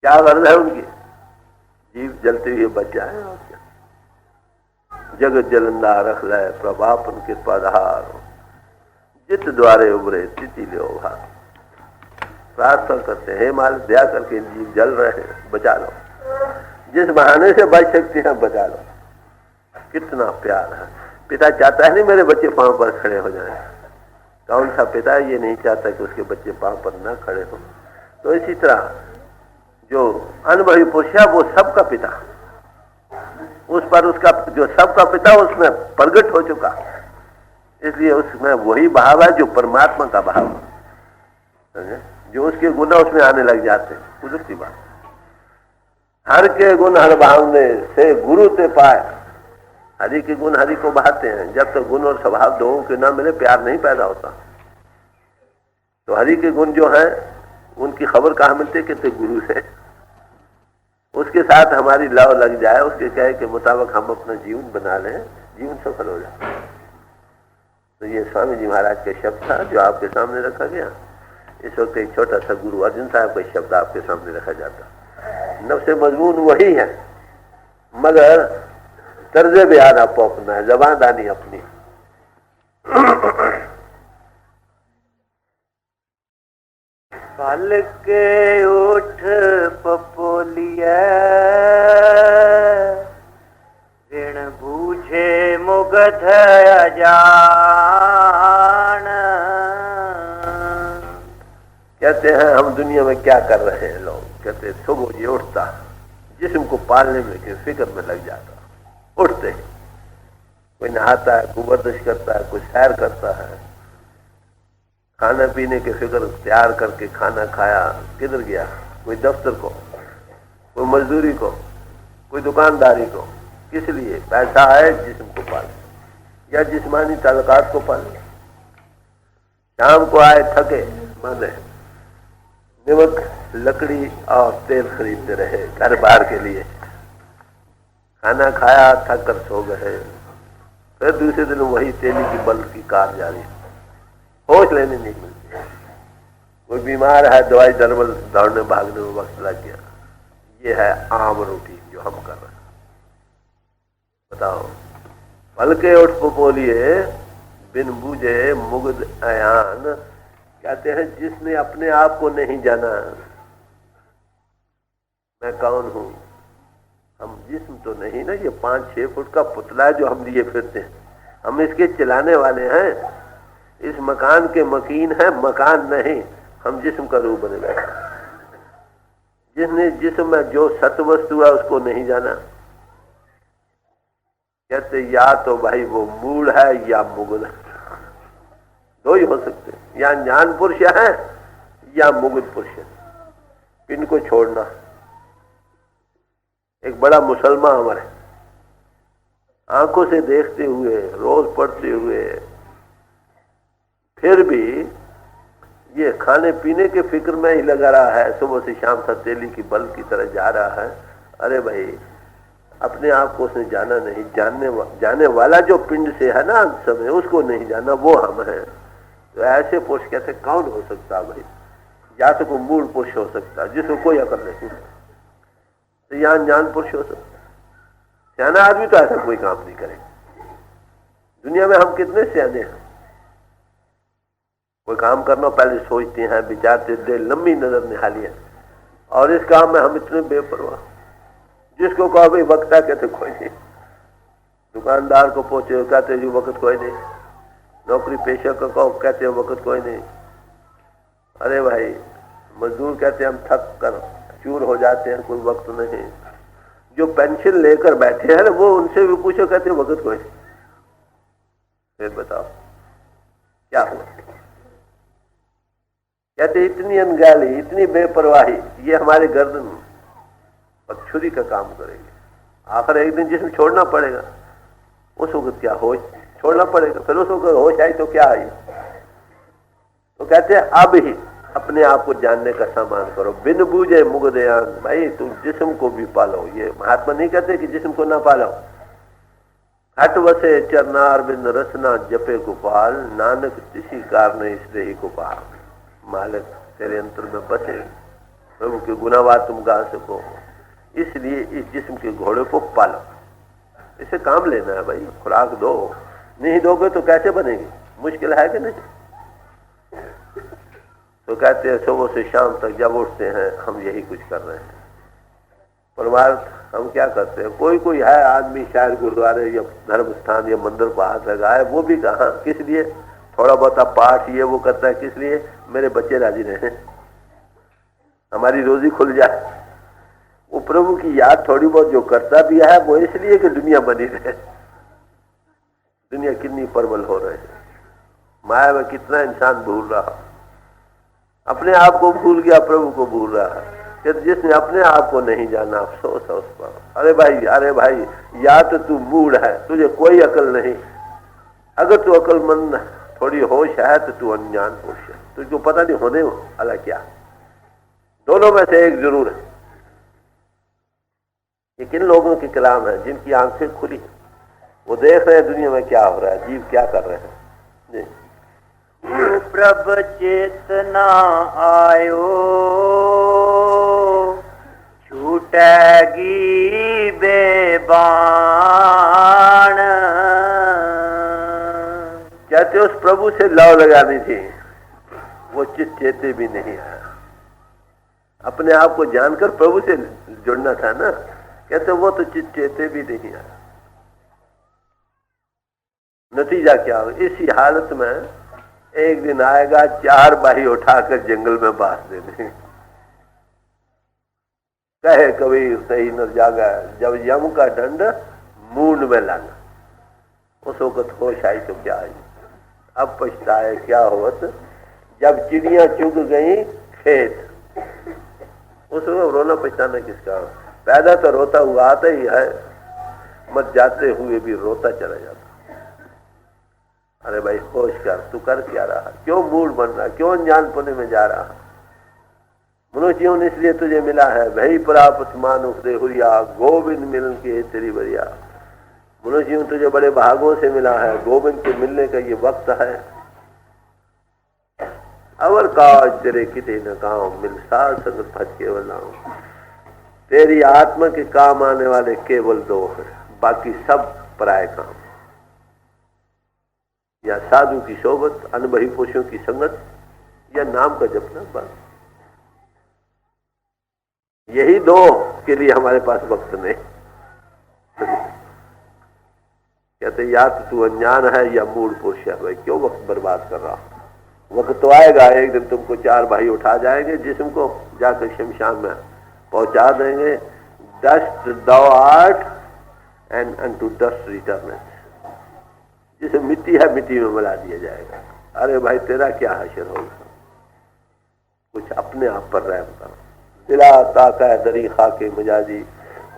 B: क्या गर्ज है उनकी, जीव जलते हुए बच जाए और क्या। जगत जलंदा रख ले प्रभापन कृपा धार, जित द्वारे उभरे तिथि ले भार। प्रार्थना करते हैं, हे मालिक दया करके जीव जल रहे हैं, बचा लो, जिस बहाने से बच सकते हैं बचा लो। कितना प्यार है। पिता चाहता है नहीं मेरे बच्चे पांव पर खड़े हो जाएं। कौन सा पिता ये नहीं चाहता कि उसके बच्चे पांव पर न खड़े हो। तो इसी तरह जो अनुभवी पुरुष है वो सबका पिता, उस पर उसका जो सबका पिता उसमें प्रकट हो चुका, इसलिए उसमें वही भाव है जो परमात्मा का भाव है। जो उसके गुण उसमें आने लग जाते हैं, कुदरती बात। हर के गुण हर भावने से गुरु ते पाए। हरि के गुण हरि को बहाते हैं। जब तक गुण और स्वभाव दोनों के ना मिले प्यार नहीं पैदा होता। तो हरि के गुण जो हैं उनकी खबर कहाँ मिलती, कहते गुरु से। उसके साथ हमारी लव लग जाए, उसके कहे के मुताबिक हम अपना जीवन बना लें, जीवन सफल हो जाए। तो ये स्वामी जी महाराज के शब्द था जो आपके सामने रखा गया। इस वक्त एक छोटा सा गुरु अर्जुन साहब का शब्द आपके सामने रखा जाता। नफ्से मजमून वही है, मगर तर्ज बयान आपको अपना है, जबान दानी अपनी।
A: पल के उठ पपोलिया, ऋण बूझे मुगध अजान।
B: कहते हैं हम दुनिया में क्या कर रहे हैं लोग, कहते सुबह ये उठता, जिस्म को पालने में के फिक्र में लग जाता, उठते हैं, कोई नहाता है, कोई वर्जिश करता है, कोई सैर करता है, खाने पीने के फिक्र तैयार करके खाना खाया, किधर गया, कोई दफ्तर को, कोई मजदूरी को, कोई दुकानदारी को, किस लिए पैसा है जिस्म को पाले। या जिस्मानी ताल्लुकात को पाले। शाम को आए थके, माने नमक, लकड़ी और तेल खरीदते रहे घर बार के लिए। खाना खाया, थक कर सो गए, फिर दूसरे दिन वही तेली की बल की कार जारी, होश लेने नहीं मिलती। कोई बीमार है, दवाई दरबल दौड़ने भागने में वक्त लग गया। ये है आम रूटीन जो हम कर रहे हैं। बताओ, फल के उठ पोलिए बिन बूझे मुग्ध अयान। कहते हैं जिसने अपने आप को नहीं जाना, मैं कौन हूं। हम जिस्म तो नहीं ना, ये 5-6 फुट का पुतला है जो हम लिए फिरते हैं, हम इसके चलाने वाले हैं। इस मकान के मकीन है, मकान नहीं, हम जिस्म का रूप बने बैठे। जिसने जिस्म में जो सत्य वस्तु है उसको नहीं जाना, कहते या तो भाई वो मूढ़ है या मुग्ध है। दो ही हो सकते, या ज्ञान पुरुष है या मुग्ध पुरुष है। इनको छोड़ना। एक बड़ा मुसलमान हमारे आंखों से देखते हुए, रोज पढ़ते हुए, फिर भी ये खाने पीने के फिक्र में ही लगा रहा है, सुबह से शाम तक तेली की बल की तरह जा रहा है। अरे भाई, अपने आप को उसने जाना नहीं। जाने वाला जो पिंड से है ना अंत समय, उसको नहीं जाना, वो हम हैं। तो ऐसे पुरुष कैसे कौन हो सकता भाई? या तो कोई मूल पुरुष हो सकता जिसको कोई अकल नहीं, तो यहाँ ज्ञान पुरुष हो सकता। सियाना आदमी तो ऐसा कोई काम नहीं करेगा। दुनिया में हम कितने सियाने हैं, कोई काम करना पहले सोचते हैं, विचारते, देर लंबी नजर निहाली है, और इस काम में हम इतने बेपरवाह। जिसको कहो भाई वक्ता, कहते कोई नहीं। दुकानदार को पूछे, कहते जी वक्त कोई नहीं। नौकरी पेशा को कहो, कहते वक्त कोई नहीं। अरे भाई, मजदूर कहते हम थक कर चूर हो जाते हैं, कोई वक्त नहीं। जो पेंशन लेकर बैठे हैं वो, उनसे भी पूछो, कहते वक्त कोई नहीं। फिर बताओ क्या हुआ? कहते इतनी अनगाली, इतनी बेपरवाही, ये हमारे गर्दन और छुरी का काम करेगी। आखिर एक दिन जिसमें छोड़ना पड़ेगा, उस वक्त क्या होश छोड़ना पड़ेगा। फिर उस वक्त होश आई तो क्या आई? तो कहते हैं अब ही अपने आप को जानने का सामान करो। बिन बूझे मुग्धयान। भाई तुम जिस्म को भी पालो। ये महात्मा नहीं कहते कि जिस्म को ना पालो। हट वसे चरनार बिन रसना जपे गोपाल, नानक किसी कारणे इसलिए ही गोपाल। मालिक तेरे अंतर में बसे, प्रभु के गुनावाद तुम गा सको, इसलिए इस जिस्म के घोड़े को पालो। इसे काम लेना है भाई, खुराक दो। नहीं दोगे तो कैसे बनेगी? मुश्किल है कि नहीं? तो कहते हैं सुबह से शाम तक जब उठते हैं हम यही कुछ कर रहे हैं। परमार्थ हम क्या करते हैं? कोई कोई है आदमी शायद गुरुद्वारे या धर्म स्थान या मंदिर को हाथ लगाए, वो भी कहाँ, किस लिए? थोड़ा बहुत पाठ ये वो करता है, किस लिए? मेरे बच्चे राजी रहे, हमारी रोजी खुल जाए। वो प्रभु की याद थोड़ी बहुत जो करता भी है वो इसलिए कि दुनिया बनी रहे। दुनिया कितनी प्रबल हो रही है, माया में कितना इंसान भूल रहा, अपने आप को भूल गया, प्रभु को भूल रहा है। कि जिसने अपने आप को नहीं जाना, अफसोस है उस पर। अरे भाई, या तो तू मूढ़ है, तुझे कोई अकल नहीं। अगर तू अकलमंद थोड़ी होश है तो तू अनजान पुरुष है, तुझको पता नहीं होने वाला क्या। दोनों में से एक जरूर है। ये किन लोगों के कलाम है जिनकी आंखें खुली है, वो देख रहे हैं दुनिया में क्या हो रहा है, जीव क्या कर रहे हैं। जी,
A: प्रभ चेतना आयो छूटेगी बेबान।
B: कहते उस प्रभु से लौ लगानी थी, वो चित चेते भी नहीं है। अपने आप को जानकर प्रभु से जुड़ना था ना। कहते वो तो चित चेते भी नहीं है। नतीजा क्या हो? इसी हालत में एक दिन आएगा, 4 बाही उठाकर जंगल में बांध देने। कहे कबीर सही न जागा, जब यम का दंड मूंड में लाना। उस वक्त होश आई तो क्या आई? अब पछताए क्या होत, जब चिड़ियां चुग गई खेत। उस वक्त रोना पछताना किसका? पैदा तो रोता हुआ आता ही है, मर जाते हुए भी रोता चला जाता। अरे भाई होश कर, तू कर क्या रहा, क्यों मूड बन रहा, क्यों अनजान पुण्य में जा रहा। मनुष्य जीवन इसलिए तुझे मिला है, वही प्राप्त मानुष रे हुरिया, गोविंद मिलन की है तेरी बरिया। मनुष्य जीवन तुझे बड़े भागों से मिला है, गोविंद के मिलने का ये वक्त है। अवर काज तेरे किते न काम, मिल साथ संगत भज केवल नाम। तेरी आत्मा के काम आने वाले केवल दो हैं, बाकी सब पराये काम। या साधु की सोबत, अनुभवी पुरुषों की संगत, या नाम का जपना, बस यही दो के लिए हमारे पास वक्त नहीं। कहते या तो तू अनजान है या मूड पुरुष है, भाई क्यों वक्त बर्बाद कर रहा। वक्त तो आएगा, एक दिन तुमको चार भाई उठा जाएंगे, जिस्म को जाकर शमशान में पहुंचा देंगे। डस्ट दो art and unto dust return. जिसे मिट्टी है मिट्टी में मिला दिया जाएगा। अरे भाई तेरा क्या हशर होगा, कुछ अपने आप पर रहम कर। दिला ताका दरी खाके मजाजी,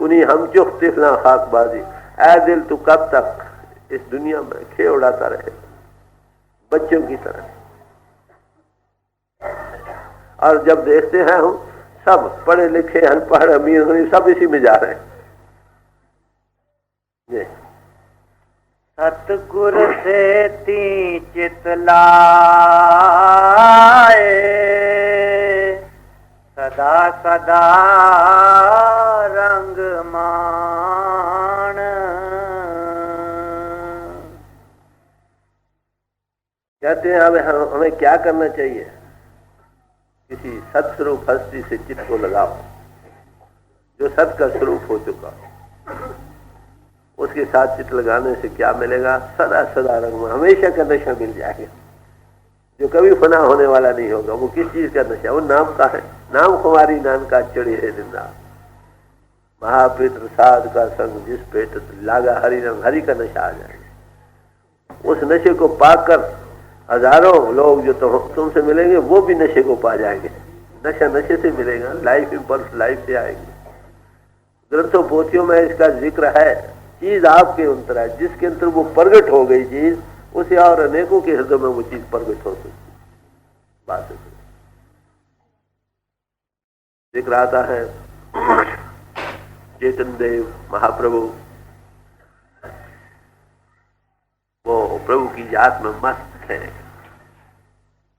B: उन्हीं हम चुख तिफला खाकबाजी। ऐ दिल तू कब तक इस दुनिया में खेल उड़ाता रहे बच्चों की तरह। और जब देखते हैं हम सब पढ़े लिखे अनपढ़ अमीर गरीब सब इसी में जा रहे हैं।
A: सतगुर से ती चित लाए, सदा सदा रंग मान।
B: कहते हैं अब हमें क्या करना चाहिए, किसी सत्स्वरूप हस्ती से चित्त को लगाओ, जो सत का स्वरूप हो चुका। उसके साथ चित्त लगाने से क्या मिलेगा, सदा सदा रंग में हमेशा का नशा मिल जाएगा, जो कभी फना होने वाला नहीं होगा। वो किस चीज का नशा, वो नाम का है। नाम कुमारी नान का चढ़ी है जिंदा, महापित्र साध का संग जिस पेट लागा हरि रंग, हरि का नशा आ जाएगा। उस नशे को पाकर हजारों लोग जो तुमसे मिलेंगे वो भी नशे को पा जाएंगे। नशा नशे से मिलेगा, लाइफ इंपल्स लाइफ से आएगी। ग्रंथों पोथियों में इसका जिक्र है। चीज आपके अंतर है, जिसके अंतर वो प्रगट हो गई चीज, उसे और अनेकों के हृदय में वो चीज प्रगट हो सकती। बात है जिक्र आता है चैतन्य देव महाप्रभु, वो प्रभु की याद में मस्त है।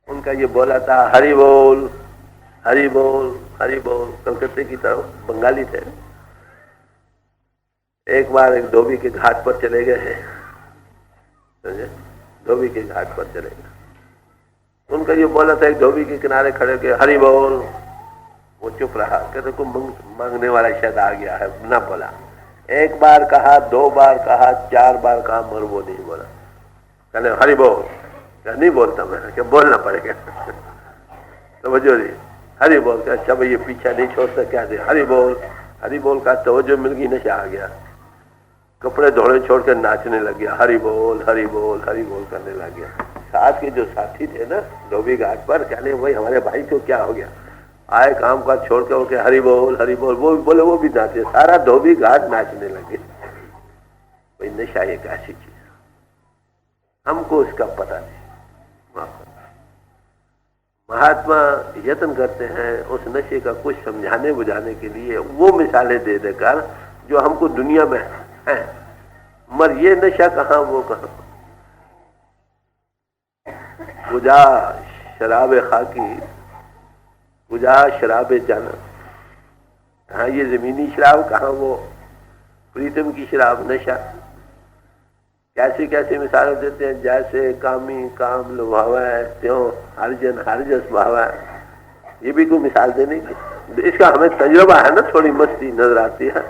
B: उनका ये बोला था हरि बोल हरि बोल हरि बोल। कलकत्ते की तरफ बंगाली थे। एक बार एक धोबी के घाट पर चले गए हैं, समझे, धोबी के घाट पर चले गए। उनका ये बोला था, एक धोबी के किनारे खड़े के हरि बोल। वो चुप रहा, कहते को मांगने वाला शायद आ गया है, ना बोला। एक बार कहा, दो बार कहा, चार बार कहा, मगर वो नहीं बोला। कहने हरि बोल, नहीं बोलता मैं, क्या बोलना पड़ेगा। तो वजह नहीं हरि बोल का, अच्छा भाई ये पीछा नहीं छोड़ता, क्या दे हरि बोल। हरि बोल का तवज्जो मिल गई, नशा आ गया, कपड़े धोने छोड़कर नाचने लग गया, हरि बोल हरि बोल हरि बोल करने लग गया। साथ के जो साथी थे ना धोबी घाट पर, कहने भाई हमारे भाई को क्या हो गया, आए काम का छोड़ के उनके हरि बोल हरि बोल, वो भी बोले, वो भी नाचे, सारा धोबी घाट नाचने लगे। भाई नशा एक ऐसी चीज, हमको इसका पता नहीं। महात्मा यत्न करते हैं उस नशे का कुछ समझाने बुझाने के लिए, वो मिसालें दे देकर जो हमको दुनिया में है, मगर ये नशा कहाँ वो कहाँ। बुझा शराब खाकी, बुझा शराब जाना, कहाँ ये जमीनी शराब, कहाँ वो प्रीतम की शराब नशा। कैसी कैसी मिसालें देते हैं, जैसे कामी काम लुभावा है, त्यों हरजन हरजस भावा है। ये भी कोई मिसाल देने की, इसका हमें तजुर्बा है ना, थोड़ी मस्ती नजर आती है,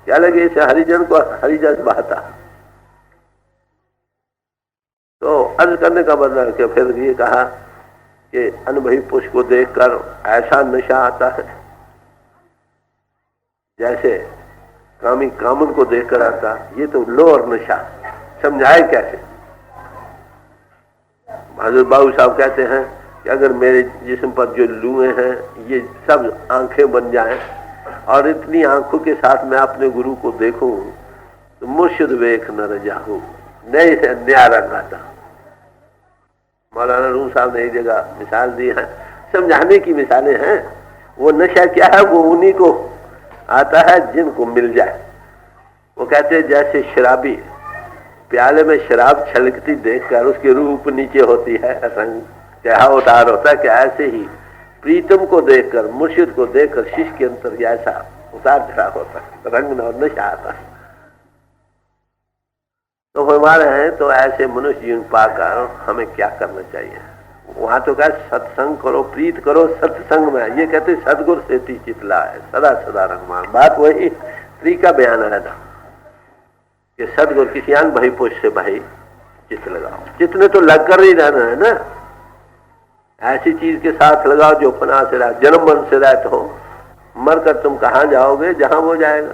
B: क्या लगे इसे हरिजन को हरिजस बहाता। तो अर्ज करने का मतलब कि फिर ये कहा कि अनुभवी पुरुष को देखकर ऐसा नशा आता है जैसे कामी कामन को देखकर आता। ये तो लोअर नशा, समझाए कैसे। हजरत बाबू साहब कहते हैं कि अगर मेरे जिस्म पर जो लुएं हैं ये सब आंखें बन जाएं और इतनी आंखों के साथ मैं अपने गुरु को देखूं तो मुर्शिद वेख न रजाहू, नए से न्यारा गाता। मौलाना रूम साहब ने एक जगह मिसाल दी है, समझाने की मिसालें हैं। वो नशा क्या है, वो उन्हीं को आता है जिनको मिल जाए। वो कहते हैं जैसे शराबी प्याले में शराब छलकती देखकर उसकी रूप नीचे होती है, रंग क्या उतार होता है, क्या ऐसे ही प्रीतम को देखकर, मुर्शिद को देखकर शिष्य के अंतर ऐसा उतार चढ़ाव होता है, रंग और नशा आता है। तो हमारे हैं तो ऐसे मनुष्य जीवन पाकर हमें क्या करना चाहिए? वहां तो क्या सत्संग करो, प्रीत करो सत्संग में। ये कहते सदगुरु से चितला है सदा सदा रंगमान। बात वही तरीका बयान है ना कि सदगुरु किसी अन भाई पुष से भाई चित लगाओ। चितने तो लग कर ही रहना है ना, ऐसी चीज के साथ लगाओ जो फना से रह, जन्म मन से रहते हो। मरकर तुम कहां जाओगे? जहां वो जाएगा।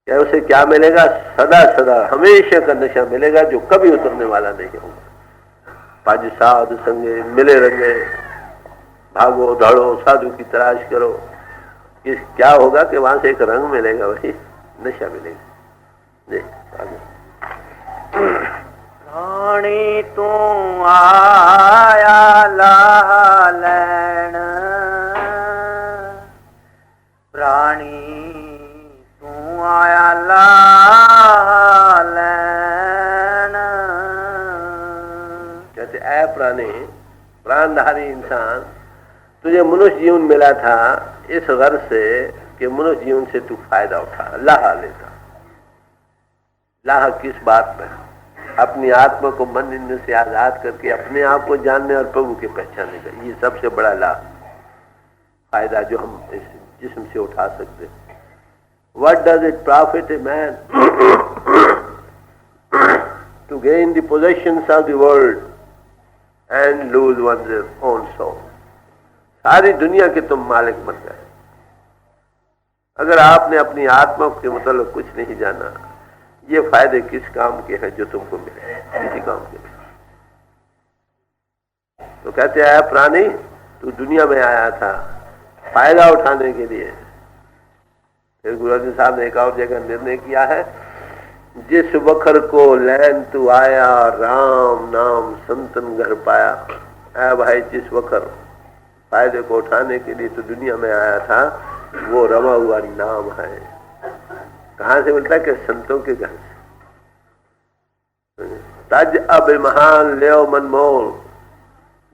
B: क्या उसे क्या मिलेगा? सदा सदा हमेशा का नशा मिलेगा जो कभी उतरने वाला नहीं होगा। पाज साधु संगे मिले रंगे, भागो दौड़ो साधु की तलाश करो। इस क्या होगा कि वहां से एक रंग मिलेगा, वही नशा मिलेगा।
A: रानी तू आया ला लैण, रानी तू आया ला लैण।
B: कहते ऐ प्राणी, प्राणधारी इंसान, तुझे मनुष्य जीवन मिला था इस गर्ज से कि मनुष्य जीवन से तू फायदा उठा, लाहा लेता। लाहा किस बात में? अपनी आत्मा को मन निंदा से आजाद करके अपने आप को जानने और प्रभु के पहचानने का, ये सबसे बड़ा लाभ फायदा जो हम इस जिस्म से उठा सकते हैं। What does it profit a man to gain the possessions of the world and lose one's own soul? सारी दुनिया के तुम मालिक बन गए, अगर आपने अपनी आत्मा के मतलब कुछ नहीं जाना। ये फायदे किस काम के हैं जो तुमको मिले? किसी काम के नहीं। तो कहते हैं प्राणी, तू दुनिया में आया था फायदा उठाने के लिए। फिर गुरु अर्जुन साहब ने एक और जगह निर्णय किया है, जिस वखर को लैन तू आया, राम नाम संतन घर पाया। ऐ भाई, जिस वखर फायदे को उठाने के लिए तो दुनिया में आया था, वो रमा हुआ नाम है। कहां से मिलता है? कि संतों के घर से। तज अभिमान ले मनमोल,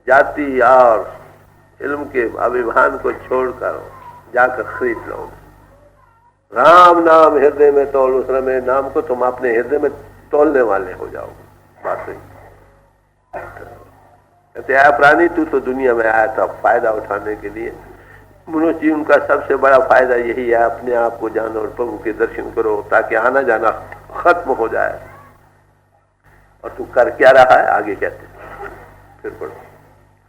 B: जाति और इल्म के अभिमान को छोड़कर जाकर खरीद लो। राम नाम हृदय में तोल, उस रमे नाम को तुम अपने हृदय में तोलने वाले हो जाओ। बात सही। कहते हैं प्राणी, तू तो दुनिया में आया था फायदा उठाने के लिए। मनुष्य जीवन का सबसे बड़ा फायदा यही है, अपने आप को जानो और प्रभु के दर्शन करो, ताकि आना जाना खत्म हो जाए। और तू कर क्या रहा है? आगे कहते फिर पढ़ो।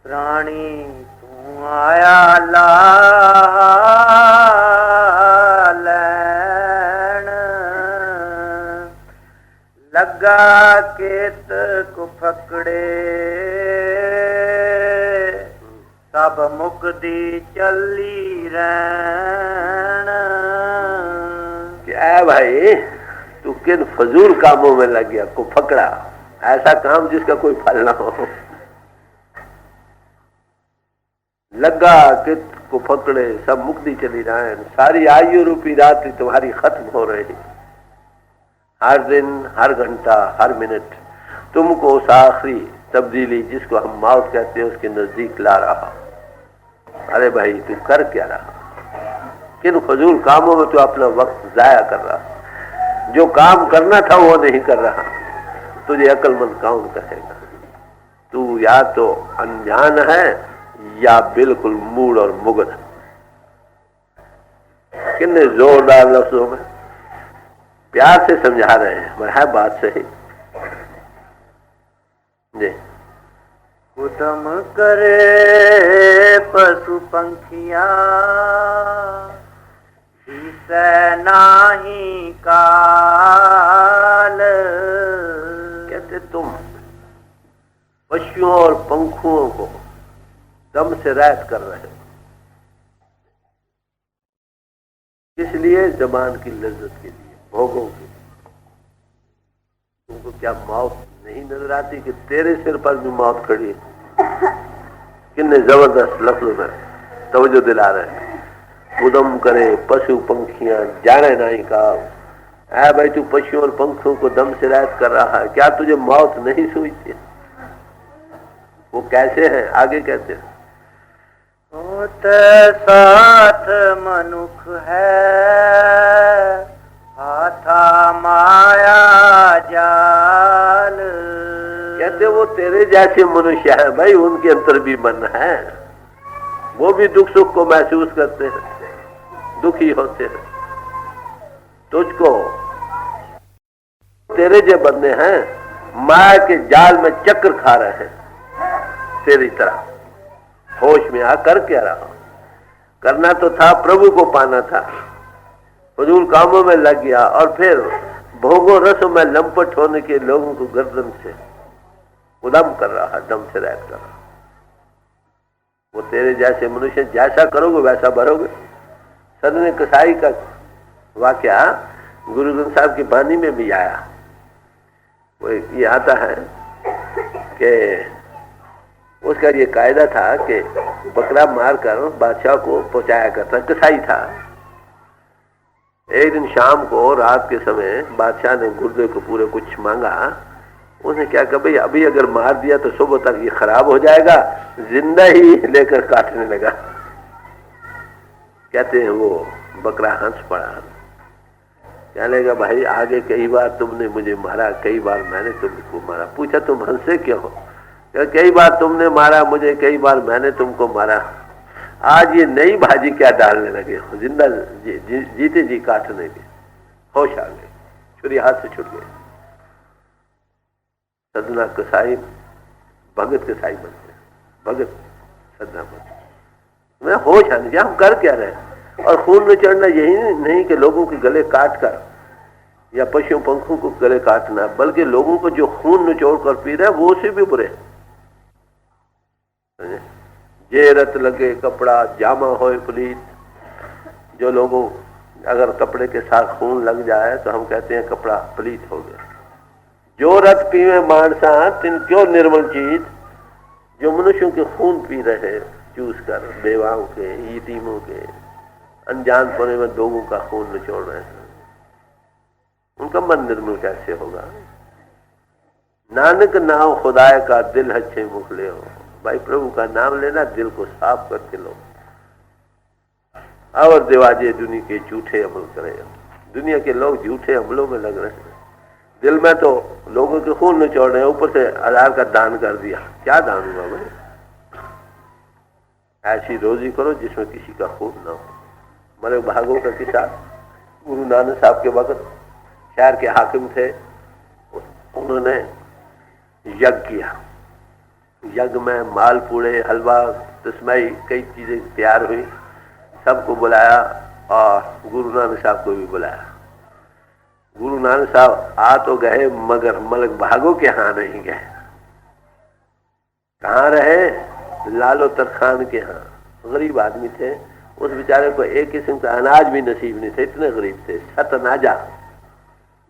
A: रानी तू आया ला लैण, लगा केत को फकड़े, सब मुक्ति चली रहन।
B: क्या भाई, तू किन फजूल कामों में लग गया? को फकड़ा, ऐसा काम जिसका कोई फल ना हो। लगा कित को फकड़े, सब मुक्ति चली रहे। सारी आयु रूपी रात्रि तुम्हारी खत्म हो रही। हर दिन, हर घंटा, हर मिनट तुमको उस आखिरी तब्दीली जिसको हम मौत कहते हैं उसके नजदीक ला रहा। अरे भाई, तू कर क्या रहा? किन फजूल कामों में तू अपना वक्त जाया कर रहा? जो काम करना था वो नहीं कर रहा। तुझे अक्लमंद कौन कहेगा? तू या तो अनजान है या बिल्कुल मूड और मुग्ध। कितने जोरदार लफ्जों में प्यार से समझा रहे हैं, मगर है बात सही जी।
A: उदम करे पशु पंखिया, नाही काल।
B: कहते तुम पशुओं और पंखुओं को दम से रैत कर रहे हो, इसलिए जबान की लज्जत के लिए, भोगों के लिए। तुमको क्या मौत नहीं नजर आती कि तेरे सिर पर भी मौत खड़ी है। कितने जबरदस्त लफ्जों में तवज्जो दिला रहे हैं। उदम करे पशु पंखियां जाने नहीं का, ऐ भाई तू पशुओं और पंखों को दम से रैद कर रहा है, क्या तुझे मौत नहीं सूझती? वो कैसे हैं? आगे कहते हैं
A: होत साथ मनुख है, हाथा माया जाल।
B: कहते वो तेरे जैसे मनुष्य है भाई, उनके अंतर भी मन है, वो भी दुख सुख को महसूस करते हैं, दुखी होते हैं। तुझको तेरे जो बंदे हैं माया के जाल में चक्कर खा रहे हैं तेरी तरह। होश में आ कर क्या रहा? करना तो था प्रभु को पाना था, फजूल कामों में लग गया और फिर भोगों रसों में लंपट होने के लोगों को गर्दन से उदम कर रहा, दम से रैद कर रहा। वो तेरे जैसे मनुष्य जैसा करोगे वैसा भरोगे। सदने कसाई का वाकया गुरु ग्रंथ साहब की बानी में भी आया। वो ये आता है कि उसका ये कायदा था कि बकरा मारकर बादशाह को पहुंचाया करता, कसाई था। एक दिन शाम को रात के समय बादशाह ने गुर्दे को पूरे कुछ मांगा। उसने क्या कहा, भाई अभी अगर मार दिया तो सुबह तक ये खराब हो जाएगा, जिंदा ही लेकर काटने लगा। कहते हैं वो बकरा हंस पड़ा, कहने लगा भाई आगे कई बार तुमने मुझे मारा, कई बार मैंने तुमको मारा। पूछा तुम हंसे क्यों हो? कई बार तुमने मारा मुझे, कई बार मैंने तुमको मारा, आज ये नई भाजी क्या डालने लगे हो? जिंदा जीते जी काटने के। होश आ गए, छुरी हाथ से छूट गए। सदना कसाई भगत कसाई बनते, भगत सदना बनते। मैं होश आने हम कर क्या रहे? और खून में चढ़ना यही नहीं कि लोगों के गले काट कर या पशुओं पंखों को गले काटना, बल्कि लोगों को जो खून निचोड़ कर पी रहा है वो उसे भी बुरे। जे रत लगे कपड़ा जामा होए पुलीत। जो लोगों अगर कपड़े के साथ खून लग जाए तो हम कहते हैं कपड़ा पलीत हो गया। जो रत पीवे मानसा तिन क्यों निर्मल चीज। जो मनुष्यों के खून पी रहे चूस कर, बेवाओं के, यतीमों के, अनजान पने में लोगों का खून निचोड़ रहे हैं, उनका मन निर्मल कैसे होगा? नानक नाम खुदाए का दिल अच्छे मुख ले हो। भाई प्रभु का नाम लेना, दिल को साफ करके लो। और दिवाजे दुनिया के झूठे अमल करे। दुनिया के लोग झूठे अमलों में लग रहे हैं, दिल में तो लोगों के खून निचोड़ रहे हैं, ऊपर से 1000 का दान कर दिया। क्या दान हुआ भाई? ऐसी रोजी करो जिसमें किसी का खून ना हो। मरे भागों का किस्सा, गुरु नानक साहब के वक्त शहर के हाकिम थे, उन्होंने यज्ञ किया। यज्ञ में मालपूड़े, हलवा, तस्मई, कई चीजें तैयार हुई। सबको बुलाया और गुरु नानक साहब को भी बुलाया। गुरु नानक साहब आ तो गए मगर मलक भागो के यहाँ नहीं गए। कहाँ रहे? लालो तरखान के यहाँ। गरीब आदमी थे, उस बेचारे को एक किस्म का अनाज भी नसीब नहीं थे, इतने गरीब थे। 7 अनाजा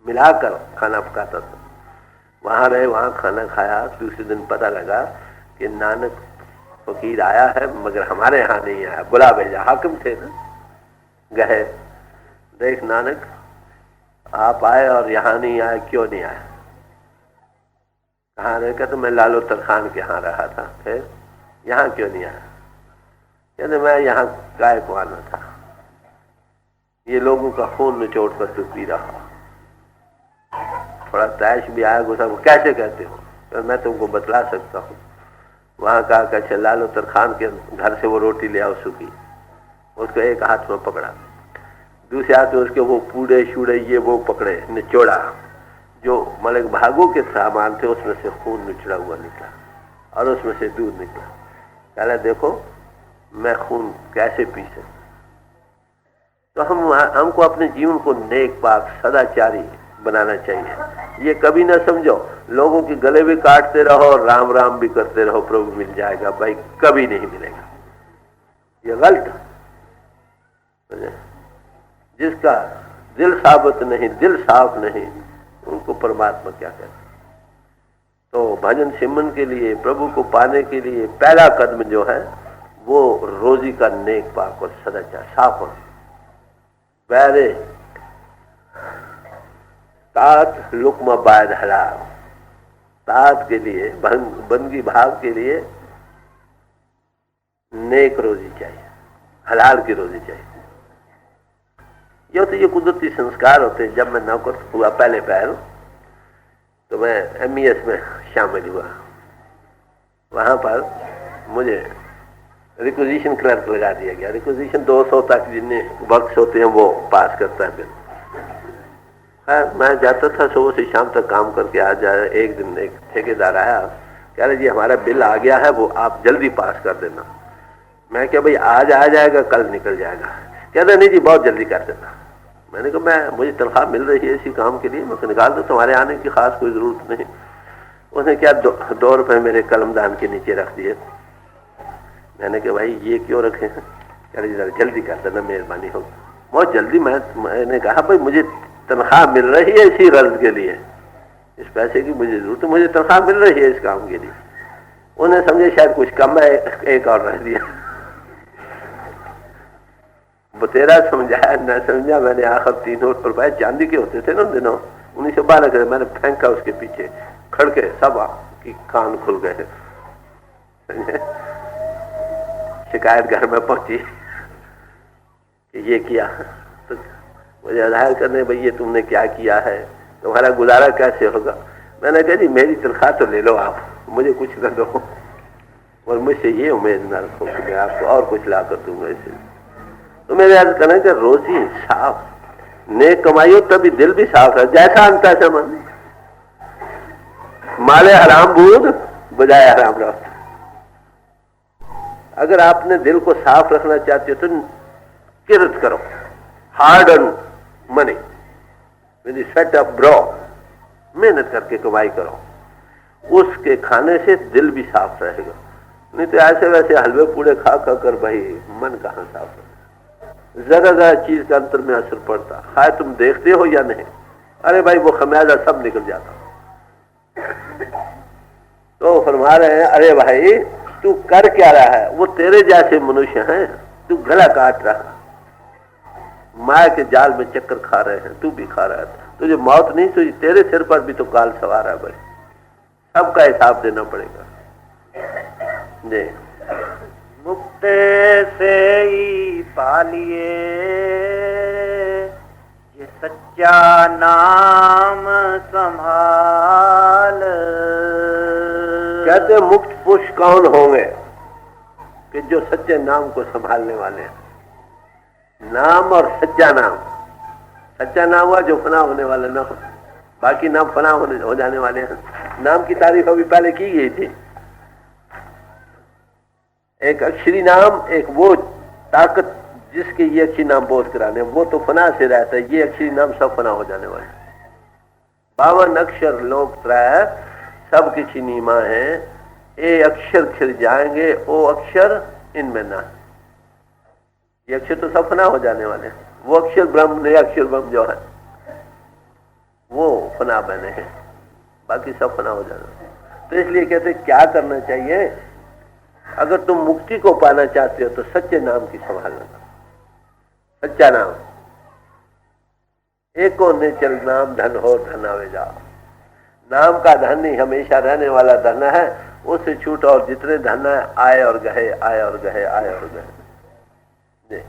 B: मिलाकर खाना पकाता था। वहां रहे, वहां खाना खाया। दूसरे दिन पता लगा कि नानक फकीर आया है मगर हमारे यहाँ नहीं आया, बुला भेजा। हाकिम थे ना। गए, देख नानक आप आए और यहाँ नहीं आए, क्यों नहीं आए? कहाँ रहे? कहते मैं लालो तरखान के यहाँ रहा था। फिर यहाँ क्यों नहीं आया? कहते मैं यहाँ गाय को आना था, ये लोगों का खून निचोड़ कर तो पी रहा। थोड़ा तैश भी आया गुस्सा, कैसे कहते हो? तो मैं तुमको बतला सकता हूँ। वहां कहा कि लालो तरखान के घर से वो रोटी ले आओ सूखी। उसको एक हाथ में पकड़ा, दूसरे हाथ में उसके वो पूड़े शूड़े ये वो पकड़े, निचोड़ा। जो मलक भागों के सामान थे उसमें से खून निचड़ा हुआ निकला और उसमें से दूध निकला। कहला देखो मैं खून कैसे पी सकता। तो हमको अपने जीवन को नेक पाक सदाचारी बनाना चाहिए। ये कभी ना समझो लोगों के गले भी काटते रहो और राम राम भी करते रहो प्रभु मिल जाएगा, भाई कभी नहीं मिलेगा। ये गलत। जिसका दिल साबित नहीं, दिल साफ नहीं, उनको परमात्मा क्या कहते? तो भजन सिमरन के लिए, प्रभु को पाने के लिए पहला कदम जो है वो रोजी का नेक पाक और सदाचार साफ होना। पहले तात लुकमा बाद हलाल, तात के लिए बंदगी भाव के लिए नेक रोजी चाहिए, हलाल की रोजी चाहिए। ये कुदरती संस्कार होते हैं। जब मैं नौकर हुआ पहले पहल तो मैं MES में शामिल हुआ। वहां पर मुझे रिक्विजिशन क्लर्क लगा दिया गया। रिक्विजिशन 200 तक जितने वर्क्स होते हैं वो पास करता है। फिर मैं जाता था, सुबह से शाम तक काम करके आ जाए। एक दिन एक ठेकेदार आया, कह रहे जी हमारा बिल आ गया है, वो आप जल्दी पास कर देना। मैं क्या भाई आज आ जाएगा कल निकल जाएगा? कहते नहीं जी बहुत जल्दी कर देना। मैंने कहा मुझे तनख्वाह मिल रही है इसी काम के लिए, मैं निकाल दो, तुम्हारे आने की खास कोई जरूरत नहीं। उसने क्या 2 रुपए मेरे कलमदान के नीचे रख दिए। मैंने कहा भाई ये क्यों रखे हैं? कह रहे जरा जल्दी कर देना, मेहरबानी हो। बहुत जल्दी। मैंने कहा भाई मुझे तनख्वाह मिल रही है इसी गर्ज के लिए, इस पैसे की मुझे जरूरत है, मुझे तनख्वाह मिल रही है इस काम के लिए। उन्हें समझे शायद कुछ कम है, एक और रह दिया। बतेरा समझाया न समझा, मैंने आखिर 300 रुपए चांदी के होते थे ना उन दिनों, 1912 के, मैंने फेंका उसके पीछे, खड़के सब की कान खुल गए। शिकायत घर में पहुंची कि ये किया। तो मुझे अदायर करने भाई ये तुमने क्या किया है, तुम्हारा गुजारा कैसे होगा? मैंने कहा जी मेरी तनख्वाह तो ले लो आप, मुझे कुछ न दो और मुझसे ये उम्मीद न रखो कि मैं आपको और कुछ ला कर दूंगा। इसे तो मेरे याद करना कि रोजी साफ नेक कमाई हो तभी दिल भी साफ है। जैसा अंत तैसा मन, माले हराम बूद बजाय हराम रहो। अगर आपने दिल को साफ रखना चाहते हो तो किरत करो, hard earn money with sweat of bro, मेहनत करके कमाई करो, उसके खाने से दिल भी साफ रहेगा। नहीं तो ऐसे वैसे हलवे पूड़े खा खा कर भाई मन कहाँ साफ है। जरा जरा चीज का अंतर में असर पड़ता, खाए तुम देखते हो या नहीं, अरे भाई वो खमियाजा सब निकल जाता। तो फरमा रहे हैं अरे भाई तू कर क्या रहा है? वो तेरे जैसे मनुष्य हैं, तू गला काट रहा, माया के जाल में चक्कर खा रहे हैं, तू भी खा रहा है। तुझे मौत नहीं सुई, तेरे सिर पर भी तो काल सवार है भाई, सबका हिसाब देना पड़ेगा। जी
A: मुक्ते से ही पालिए ये सच्चा नाम संभाल।
B: कहते मुक्त पुरुष कौन होंगे? कि जो सच्चे नाम को संभालने वाले हैं। नाम और सच्चा नाम, सच्चा नाम हुआ जो फना होने वाला ना हो, बाकी नाम फना हो जाने वाले हैं। नाम की तारीफ अभी पहले की गई थी। एक अक्षरी नाम, एक वो ताकत जिसके ये अक्षरी नाम बोध कराने, वो तो फना से रहता है, ये अक्षरी नाम सब फना हो जाने वाले। 52 अक्षर लोक त्रय सब किसी नीमा है, ये अक्षर खिल जाएंगे, वो अक्षर इनमें ना। ये अक्षर तो सब फना हो जाने वाले हैं। वो अक्षर ब्रह्म ने, अक्षर ब्रह्म जो है वो फना बने हैं, बाकी सब फना हो जाना। तो इसलिए कहते क्या करना चाहिए? अगर तुम मुक्ति को पाना चाहते हो तो सच्चे नाम की संभालना। सच्चा नाम, एको निचल नाम धन हो धन आवे जाओ। नाम का धन ही हमेशा रहने वाला धन है, उससे छूट और जितने धन है आए और गए, आए और गए, आए और गए।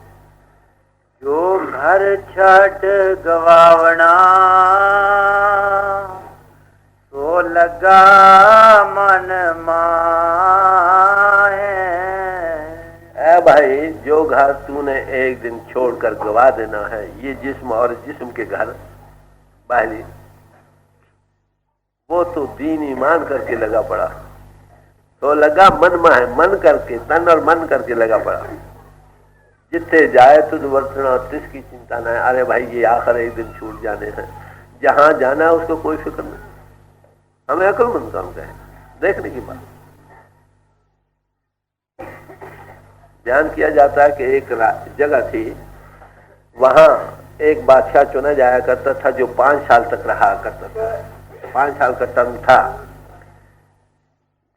A: जो घर छट गवावना तो लगा मन माहे।
B: ऐ भाई जो घर तूने एक दिन छोड़कर गवा देना है, ये जिस्म और जिस्म के घर बाहली, वो तो दीन ईमान करके लगा पड़ा। तो लगा मन माहे, मन करके, तन और मन करके लगा पड़ा। जितने जाए तुझ वर्तना तिसकी चिंता न है। अरे भाई ये आखिर एक दिन छूट जाने हैं, जहां जाना है उसको कोई फिक्र नहीं। हमें अक्लमंद काम कहे देखने की बात। ध्यान किया जाता है कि एक जगह थी, वहां एक बादशाह चुना जाया करता था जो 5 साल तक रहा करता था। 5 साल का टर्म था।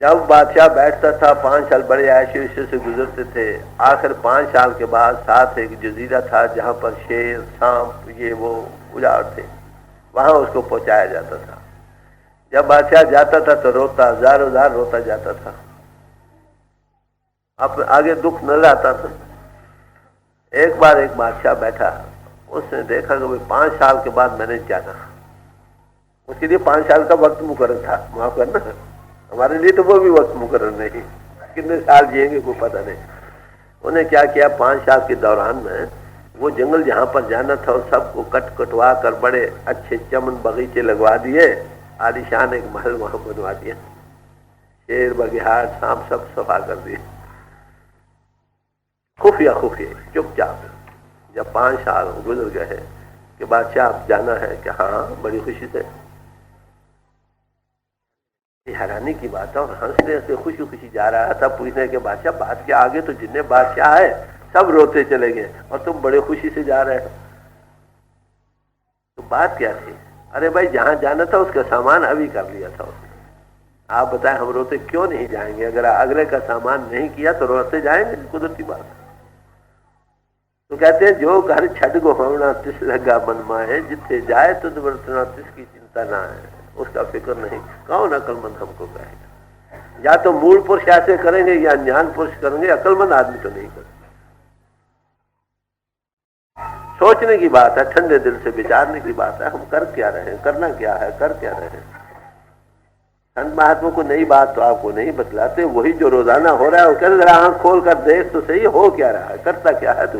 B: जब बादशाह बैठता था 5 साल बड़े ऐशे विषय से गुजरते थे। आखिर 5 साल के बाद साथ एक जजीरा था जहां पर शेर, सांप, ये वो उजाड़ थे, वहां उसको पहुंचाया जाता था। जब बादशाह जाता था तो रोता, जार रोता जाता था, अब आगे दुख न लाता था। एक बार एक बादशाह बैठा, उसने देखा कि भाई 5 साल के बाद मैंने जाना, उसके लिए 5 साल का वक्त मुकर्रर था। माफ करना, हमारे लिए तो वो भी वक्त मुकर्रर नहीं, कितने साल जिएंगे कोई पता नहीं। उन्हें क्या किया, 5 साल के दौरान में वो जंगल जहां पर जाना था उस सबको कटवा कर बड़े अच्छे चमन बगीचे लगवा दिए, आलीशान एक महल वहां बनवा दिया, शेर, बघियाड़, सांप सब सफा कर दिए, खुफिया चुपचाप। जब 5 साल गुजर गए कि बादशाह अब जाना है, कि हाँ, बड़ी खुशी से। हैरानी की बात है, और हंसने से खुशी जा रहा था। पूछने के बादशाह, बात के आगे तो जितने बादशाह है सब रोते चले गए और तुम बड़े खुशी से जा रहे हो, तो बात क्या थी? अरे भाई, जहां जाना था उसका सामान अभी कर लिया था उसने। आप बताएं, हम रोते क्यों नहीं जाएंगे? अगर अगले का सामान नहीं किया तो रोते जाएंगे, कुदरती बात है। तो कहते हैं, जो घर छड़ गोहवना तिस लगा मन माए, जिथे जाए तो वर्तना तिसकी चिंता ना है, उसका फिक्र नहीं। कौन अकलमंद हमको कहेगा? या तो मूल पुरुष ऐसे करेंगे या ज्ञान पुरुष करेंगे, अकलमंद आदमी तो नहीं करेगा। सोचने की बात है, ठंडे दिल से विचारने की बात है, हम कर क्या रहे हैं, करना क्या है, कर क्या रहे हैं। संत महात्मा को नई बात तो आपको नहीं बतलाते, वही जो रोजाना हो रहा है वो कहते, जरा आंख खोल कर देख तो सही, हो क्या रहा है, करता क्या है तू।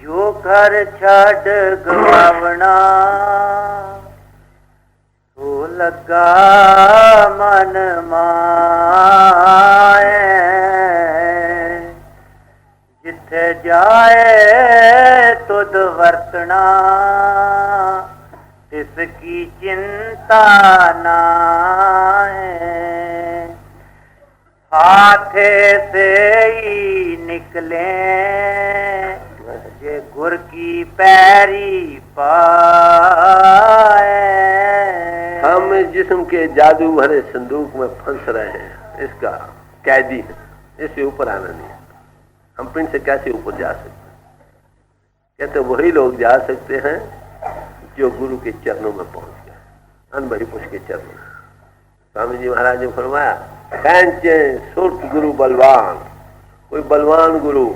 A: जो घर छड़ गवावना तो लगा मन माए, जिथे जाए तुद वर्तना तिसकी चिंता ना है। हाथे से ही निकले जे गुर की पैरी पाए।
B: हम जिस्म के जादू भरे संदूक में फंस रहे हैं, इसका कैदी है, इससे ऊपर आना नहीं है। हम पिंड से कैसे ऊपर जा सकते हैं? कहते वही लोग जा सकते हैं जो गुरु के चरणों में पहुंच गए, अनबही पुरुष के चरणों में। स्वामी जी महाराज ने फरमाया, खेचे सुरत गुरु बलवान, कोई बलवान गुरु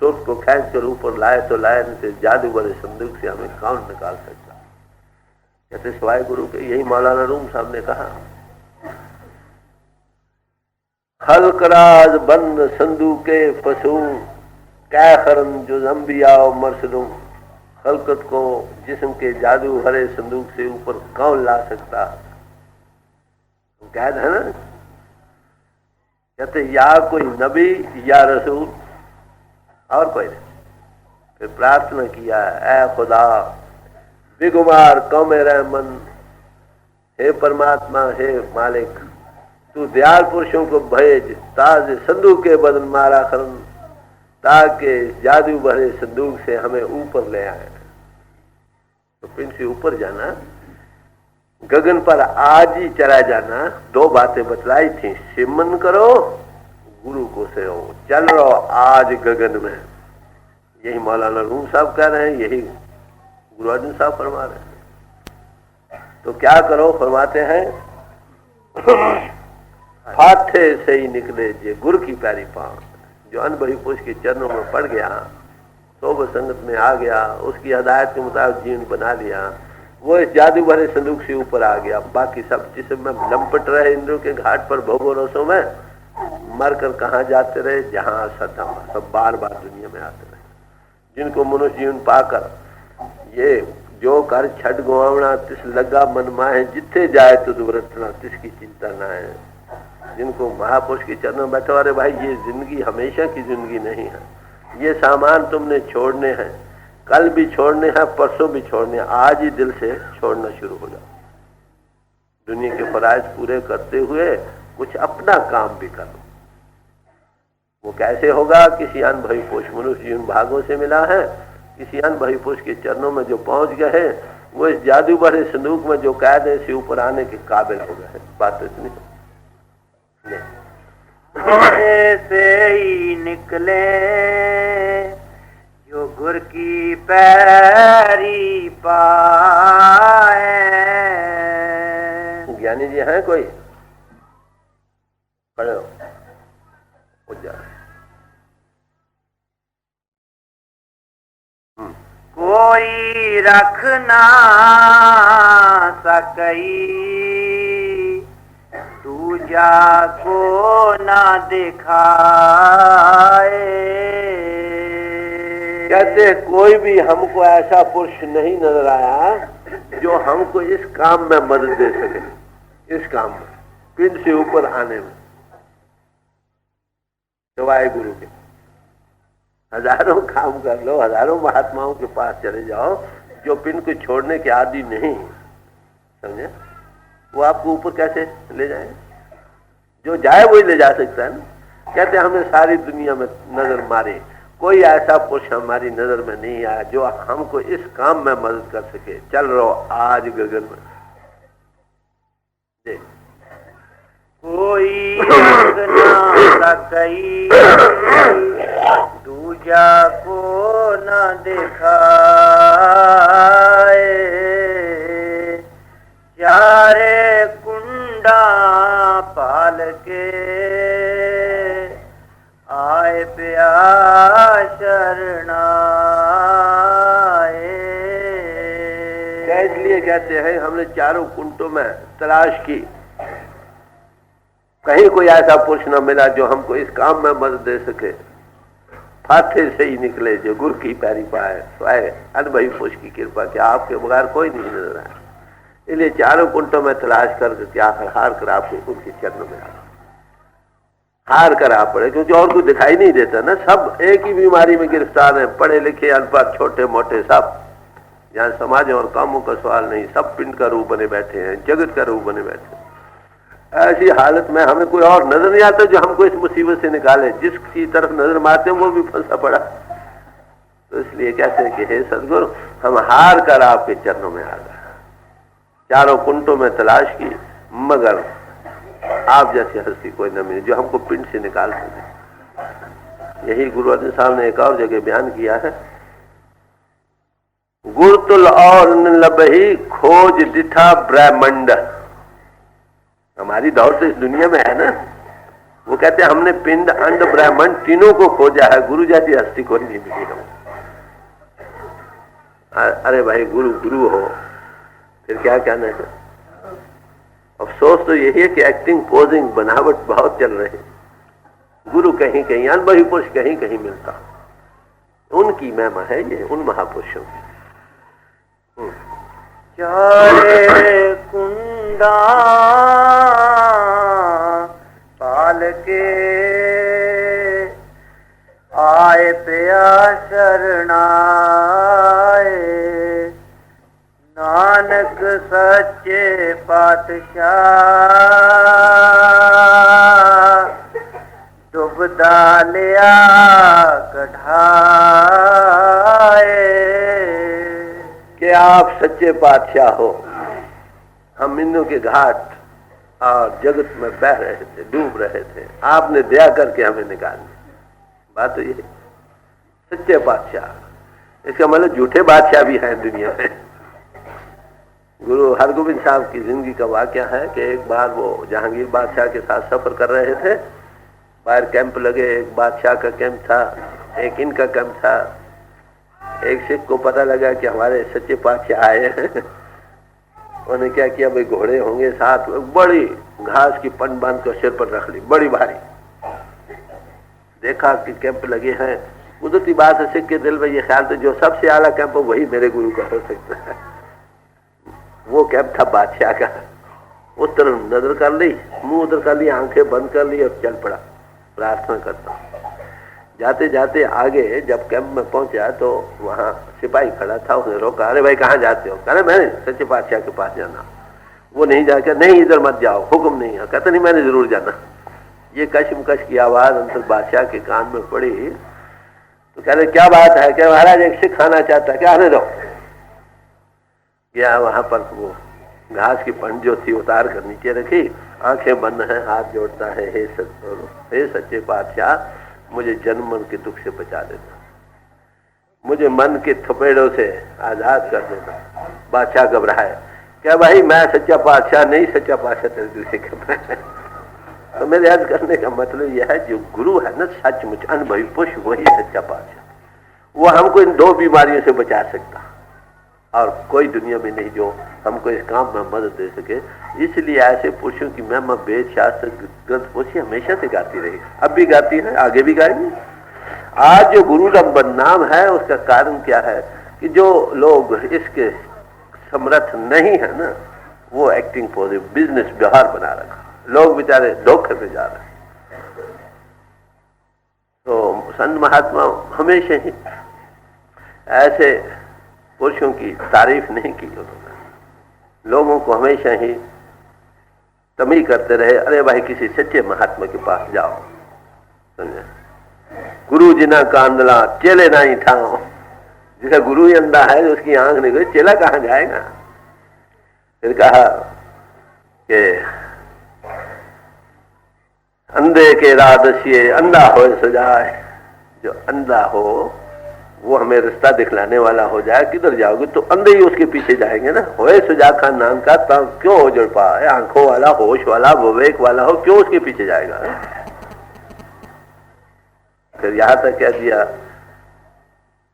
B: सुरत को खेच कर ऊपर लाए तो लाए, नहीं तो जादू वाले संदूक से हमें कौन निकाल सकता। कहते सिवाय गुरु के। यही मौलाना रूम साहब ने कहा, हलकराज बंद संदूके फसू कैखरन जो जम्बिया मरसदू। खलकत को जिस्म के जादू भरे संदूक से ऊपर कौन ला सकता? कैद है ना। कहते या कोई नबी या रसूल और कोई नहीं। फिर प्रार्थना किया, ऐ खुदा बेगुमार कौम रहमन, हे परमात्मा, हे मालिक, तू दयाल पुरुषों को भेज ताज संदूक के बदन मारा खरन, ताकि जादू भरे संदूक से हमें ऊपर ले आए। तो पिंड से ऊपर जाना, गगन पर आज ही चला जाना, 2 बातें बतलाई थी, सिमन करो, गुरु को सेवो, चल रहो आज गगन में। यही मौलाना रूम साहब कह रहे हैं, यही गुरु अर्जुन साहब फरमा रहे हैं। तो क्या करो, फरमाते हैं, फाथे से ही निकले जे गुरु की पैरी पांव। जो अनबही पुरुष के चरणों में पड़ गया, सोबत संगत में आ गया, उसकी हदायत के मुताबिक जीवन बना लिया, वो इस जादू भरे संदूक से ऊपर आ गया। बाकी सब जिसमें लंपट रहे इंद्रों के घाट पर भोगोरसों में, मरकर कहाँ जाते रहे, जहां सदा सब बार बार दुनिया में आते रहे। जिनको मनुष्य जीवन पाकर ये जो कर छठ गोवना तिस लगा मन माहे, जिथे जाए तो दुर्वरतना तिसकी चिंता ना है। जिनको महापुरुष के चरणों में बैठो, अरे भाई ये जिंदगी हमेशा की जिंदगी नहीं है, ये सामान तुमने छोड़ने हैं, कल भी छोड़ने हैं, परसों भी छोड़ने हैं, आज ही दिल से छोड़ना शुरू हो जाओ। दुनिया के फराइज पूरे करते हुए कुछ अपना काम भी करो। वो कैसे होगा? किसी अनभवी पुरुष, मनुष्य जीवन भागों से मिला है, किसी अनभवी पुरुष के चरणों में जो पहुंच गए हैं, वो इस जादू भरे संदूक में जो कैद है, इसे ऊपर आने के काबिल हो गए। बात इतनी
A: से ही निकले जो गुर की पैरी पाए।
B: ज्ञानी जी हैं कोई? खड़े हो जा।
A: कोई रख ना सकई दूजा को ना दिखाए।
B: कहते कोई भी हमको ऐसा पुरुष नहीं नजर आया जो हमको इस काम में मदद दे सके, इस काम में पिंड से ऊपर आने में, सिवाय गुरु के। हजारों काम कर लो, हजारों महात्माओं के पास चले जाओ, जो पिंड को छोड़ने के आदि नहीं, समझे, वो आपको ऊपर कैसे ले जाए? जो जाए वही ले जा सकता है ना। कहते हमने सारी दुनिया में नजर मारी, कोई ऐसा पुरुष हमारी नजर में नहीं आया जो हमको इस काम में मदद कर सके। चल रहो आज गगन में देख,
A: कोई ना सकई दूजा को ना दिखाए। चारे कुंडा पाल के आए प्या शरणाए।
B: इसलिए कहते हैं हमने चारों कुंटों में तलाश की, कहीं कोई ऐसा पुरुष न मिला जो हमको इस काम में मदद दे सके। फाथे से ही निकले जो गुरु की पैरी पाए। स्वाय अनुभवी पुरुष की कृपा कि आपके बगैर कोई नहीं नजर आया। इसलिए चारों कुंटों में तलाश करके आखिर हार कर आपको उनके चरणों में आ हार कर आ पड़े, क्योंकि और कुछ दिखाई नहीं देता ना। सब एक ही बीमारी में गिरफ्तार है, पढ़े लिखे अनपढ़ छोटे मोटे सब। यहाँ समाज और कामों का सवाल नहीं, सब पिंड का रूप बने बैठे हैं, जगत का रूप बने बैठे हैं। ऐसी हालत में हमें कोई और नजर नहीं आता जो हमको इस मुसीबत से निकाले। जिसकी तरफ नजर मारते हैं वो भी फंसा पड़ा। तो इसलिए कहते हैं कि हे सदगुरु, हम हार कर आपके चरणों में आ गए। चारों कुंटों में तलाश की, मगर आप जैसी हस्ती कोई न मिली जो हमको पिंड से निकाल सके। यही गुरु अर्जन साहब ने एक और जगह बयान किया है, गुरतुल और लबही खोज दिठा ब्रह्मंड। हमारी दौड़ तो इस दुनिया में है ना। वो कहते हैं हमने पिंड अंड ब्रह्मंड तीनों को खोजा है, गुरु जैसी हस्ती कोई नहीं मिली हम। अरे भाई गुरु गुरु हो, फिर क्या कहना है। अफसोस तो यही है कि एक्टिंग पोजिंग बनावट बहुत चल रहे हैं। गुरु कहीं कहीं, अनुभवी पुरुष कहीं कहीं मिलता। उनकी महिमा है ये, उन महापुरुषों की।
A: चारे कुंडा पाल के आए प्या शरणाए। नानक सच्चे पातशाह दुबदा लिया कढ़ाए।
B: कि आप सच्चे पातशाह हो। हम इंदु के घाट और जगत में बह रहे थे, डूब रहे थे, आपने दया करके हमें निकाल दिया। बात तो ये सच्चे बादशाह। इसका मतलब झूठे बादशाह भी हैं दुनिया में। गुरु हरगोविंद साहब की जिंदगी का वाकया है कि एक बार वो जहांगीर बादशाह के साथ सफर कर रहे थे। बाहर कैंप लगे, एक बादशाह का कैंप था, एक इनका कैंप था। एक सिख को पता लगा कि हमारे सच्चे पातशाह आए हैं। उन्होंने क्या किया, भाई घोड़े होंगे साथ, बड़ी घास की पन बांध कर सिर पर रख ली, बड़ी भारी। देखा कि कैंप लगे हैं। कुदरती बात है, सिख के दिल में ये ख्याल था जो सबसे आला कैंप हो वही मेरे गुरु का हो सकता है। वो कैंप था बादशाह का। उस तरफ नजर कर ली, मुंह उधर कर ली, आंखें बंद कर ली और चल पड़ा प्रार्थना करता। जाते जाते आगे जब कैंप में पहुंचा तो वहां सिपाही खड़ा था। उसने रोका, अरे भाई कहाँ जाते हो? कहने मैंने सच्चे पातशाह के पास जाना। वो नहीं जाके, नहीं इधर मत जाओ, हुक्म नहीं है। कहते नहीं मैंने जरूर जाना। ये कशमकश की आवाज अंतर बादशाह के कान में पड़ी तो कह रहे क्या बात है? क्या महाराज एक सिख खाना चाहता है क्या? आने दो। किया। वहां पर वो घास की पंड जो थी उतार कर नीचे रखी, आंखें बंद हैं, हाथ जोड़ता है, हे सच्चे पातशाह, मुझे जन्म मरण के दुख से बचा देना, मुझे मन के थपेड़ों से आजाद कर देना। बादशाह घबराए, क्या भाई मैं सच्चा पातशाह नहीं, सच्चा पातशाह तेरे दिल से घबराए। तो मेरे याद करने का मतलब यह है, जो गुरु है ना सचमुच अनुभवी पुरुष, वही सच्चा पातशाह। वो हमको इन दो बीमारियों से बचा सकता और कोई दुनिया में नहीं जो हमको इस काम में मदद दे सके। इसलिए ऐसे पुरुषों की महिमा वेद शास्त्र ग्रंथ पोथी हमेशा से गाती रही, अब भी गाती है, आगे भी गाएंगे। आज जो गुरु का बदनाम है उसका कारण क्या है कि जो लोग इसके समर्थ नहीं है ना, वो एक्टिंग फॉर बिजनेस व्यवहार बना रखा, लोग बेचारे धोखे में जा रहे हैं। तो संत महात्मा हमेशा ही ऐसे पुरुषों की तारीफ नहीं की उन्होंने, लोगों को हमेशा ही तमी करते रहे, अरे भाई किसी सच्चे महात्मा के पास जाओ, समझे, गुरु जिना का अंधला चेले ना ही था। जिसका गुरु ही अंधा है, उसकी आंख नहीं गई, चेला कहां जाएगा। फिर कहा कि अंधे के रादस्ये अंधा हो सजाए, जो अंधा हो वो हमें रास्ता दिखलाने वाला हो जाए, किधर जाओगे तो अंधे ही उसके पीछे जाएंगे ना। होए सुजा खान नाम का तब क्यों हो जुड़ पाए, आंखों वाला, होश वाला, विवेक वाला हो, क्यों उसके पीछे जाएगा। फिर यहां तक कह दिया,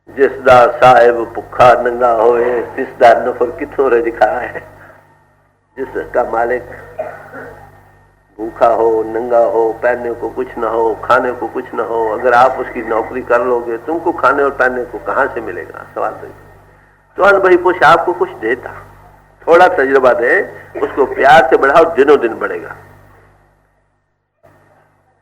B: जिसदा साहेब भुखा नंगा होए, तिसदा नफर किथों रे दिखाए। जिसका मालिक भूखा हो, नंगा हो, पहनने को कुछ ना हो, खाने को कुछ ना हो, अगर आप उसकी नौकरी कर लोगे, तुमको खाने और पहनने को कहां से मिलेगा। सवाल तो अनुभवी पुरुष आपको कुछ देता, थोड़ा तजुर्बा दे, उसको प्यार से बढ़ाओ, दिनों दिन बढ़ेगा।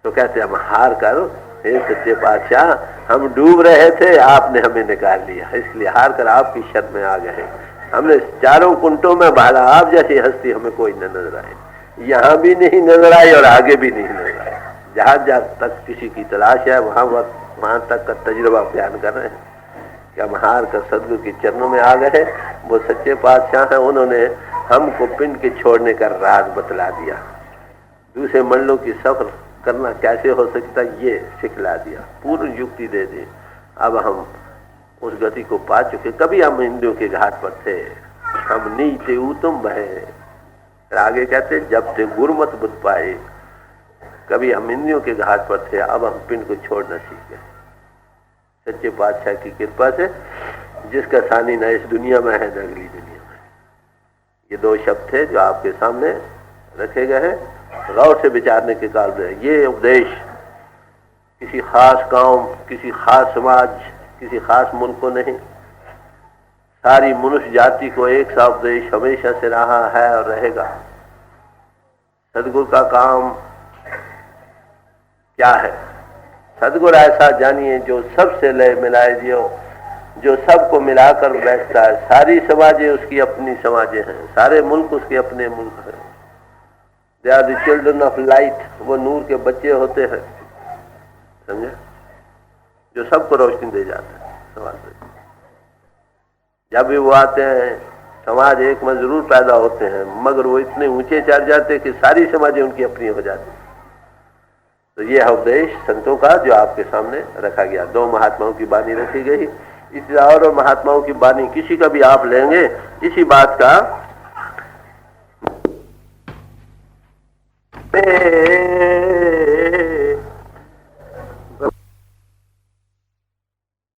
B: तो कहते हम हार करो, हे सच्चे बादशाह, हम डूब रहे थे, आपने हमें निकाल लिया, इसलिए हार कर आपकी शरण में आ गए। हमने चारों कुंटों में भाला, आप जैसी हस्ती हमें कोई न नजर आए, यहाँ भी नहीं नजर आई और आगे भी नहीं नजर आई। जहां जहां तक किसी की तलाश है वहां तक का तजुर्बा बयान कर रहे हैं कि हम हार कर सदगुरु के चरणों में आ गए। वो सच्चे पातशाह हैं, उन्होंने हमको पिंड के छोड़ने का राज बतला दिया, दूसरे मंडलों की सफर करना कैसे हो सकता ये सिखला दिया, पूर्ण युक्ति दे दी। अब हम उस गति को पा चुके। कभी हम हिंदुओं के घाट पर थे, हम नीचे तुम बहे, आगे कहते जब ते गुरमत बुद्ध पाए। कभी हम हिंदुओं के घाट पर थे, अब हम पिंड को छोड़ना सीख गए सच्चे बादशाह की कृपा से, जिसका सानी न इस दुनिया में है न अगली दुनिया में। ये दो शब्द थे जो आपके सामने रखे गए हैं, गौर से विचारने के काबिल है। ये उपदेश किसी खास कौम, किसी खास समाज, किसी खास मुल्क को नहीं, सारी मनुष्य जाति को एक सा उपदेश हमेशा से रहा है और रहेगा। सदगुरु का काम क्या है? सदगुरु ऐसा जानिए जो सबसे लय मिलाए दियो, जो सबको मिलाकर बैठता है। सारी समाजें उसकी अपनी समाजें हैं, सारे मुल्क उसके अपने मुल्क हैं। They are the children of light, वो नूर के बच्चे होते हैं, समझे, जो सबको रोशनी दे जाता है। सवाल जब भी वो आते हैं समाज एक में जरूर पैदा होते हैं, मगर वो इतने ऊंचे चढ़ जाते हैं कि सारी समाजें उनकी अपनी हो जाती। तो ये है उपदेश संतों का जो आपके सामने रखा गया। दो महात्माओं की बानी रखी गई, इस और महात्माओं की बानी किसी का भी आप लेंगे इसी बात का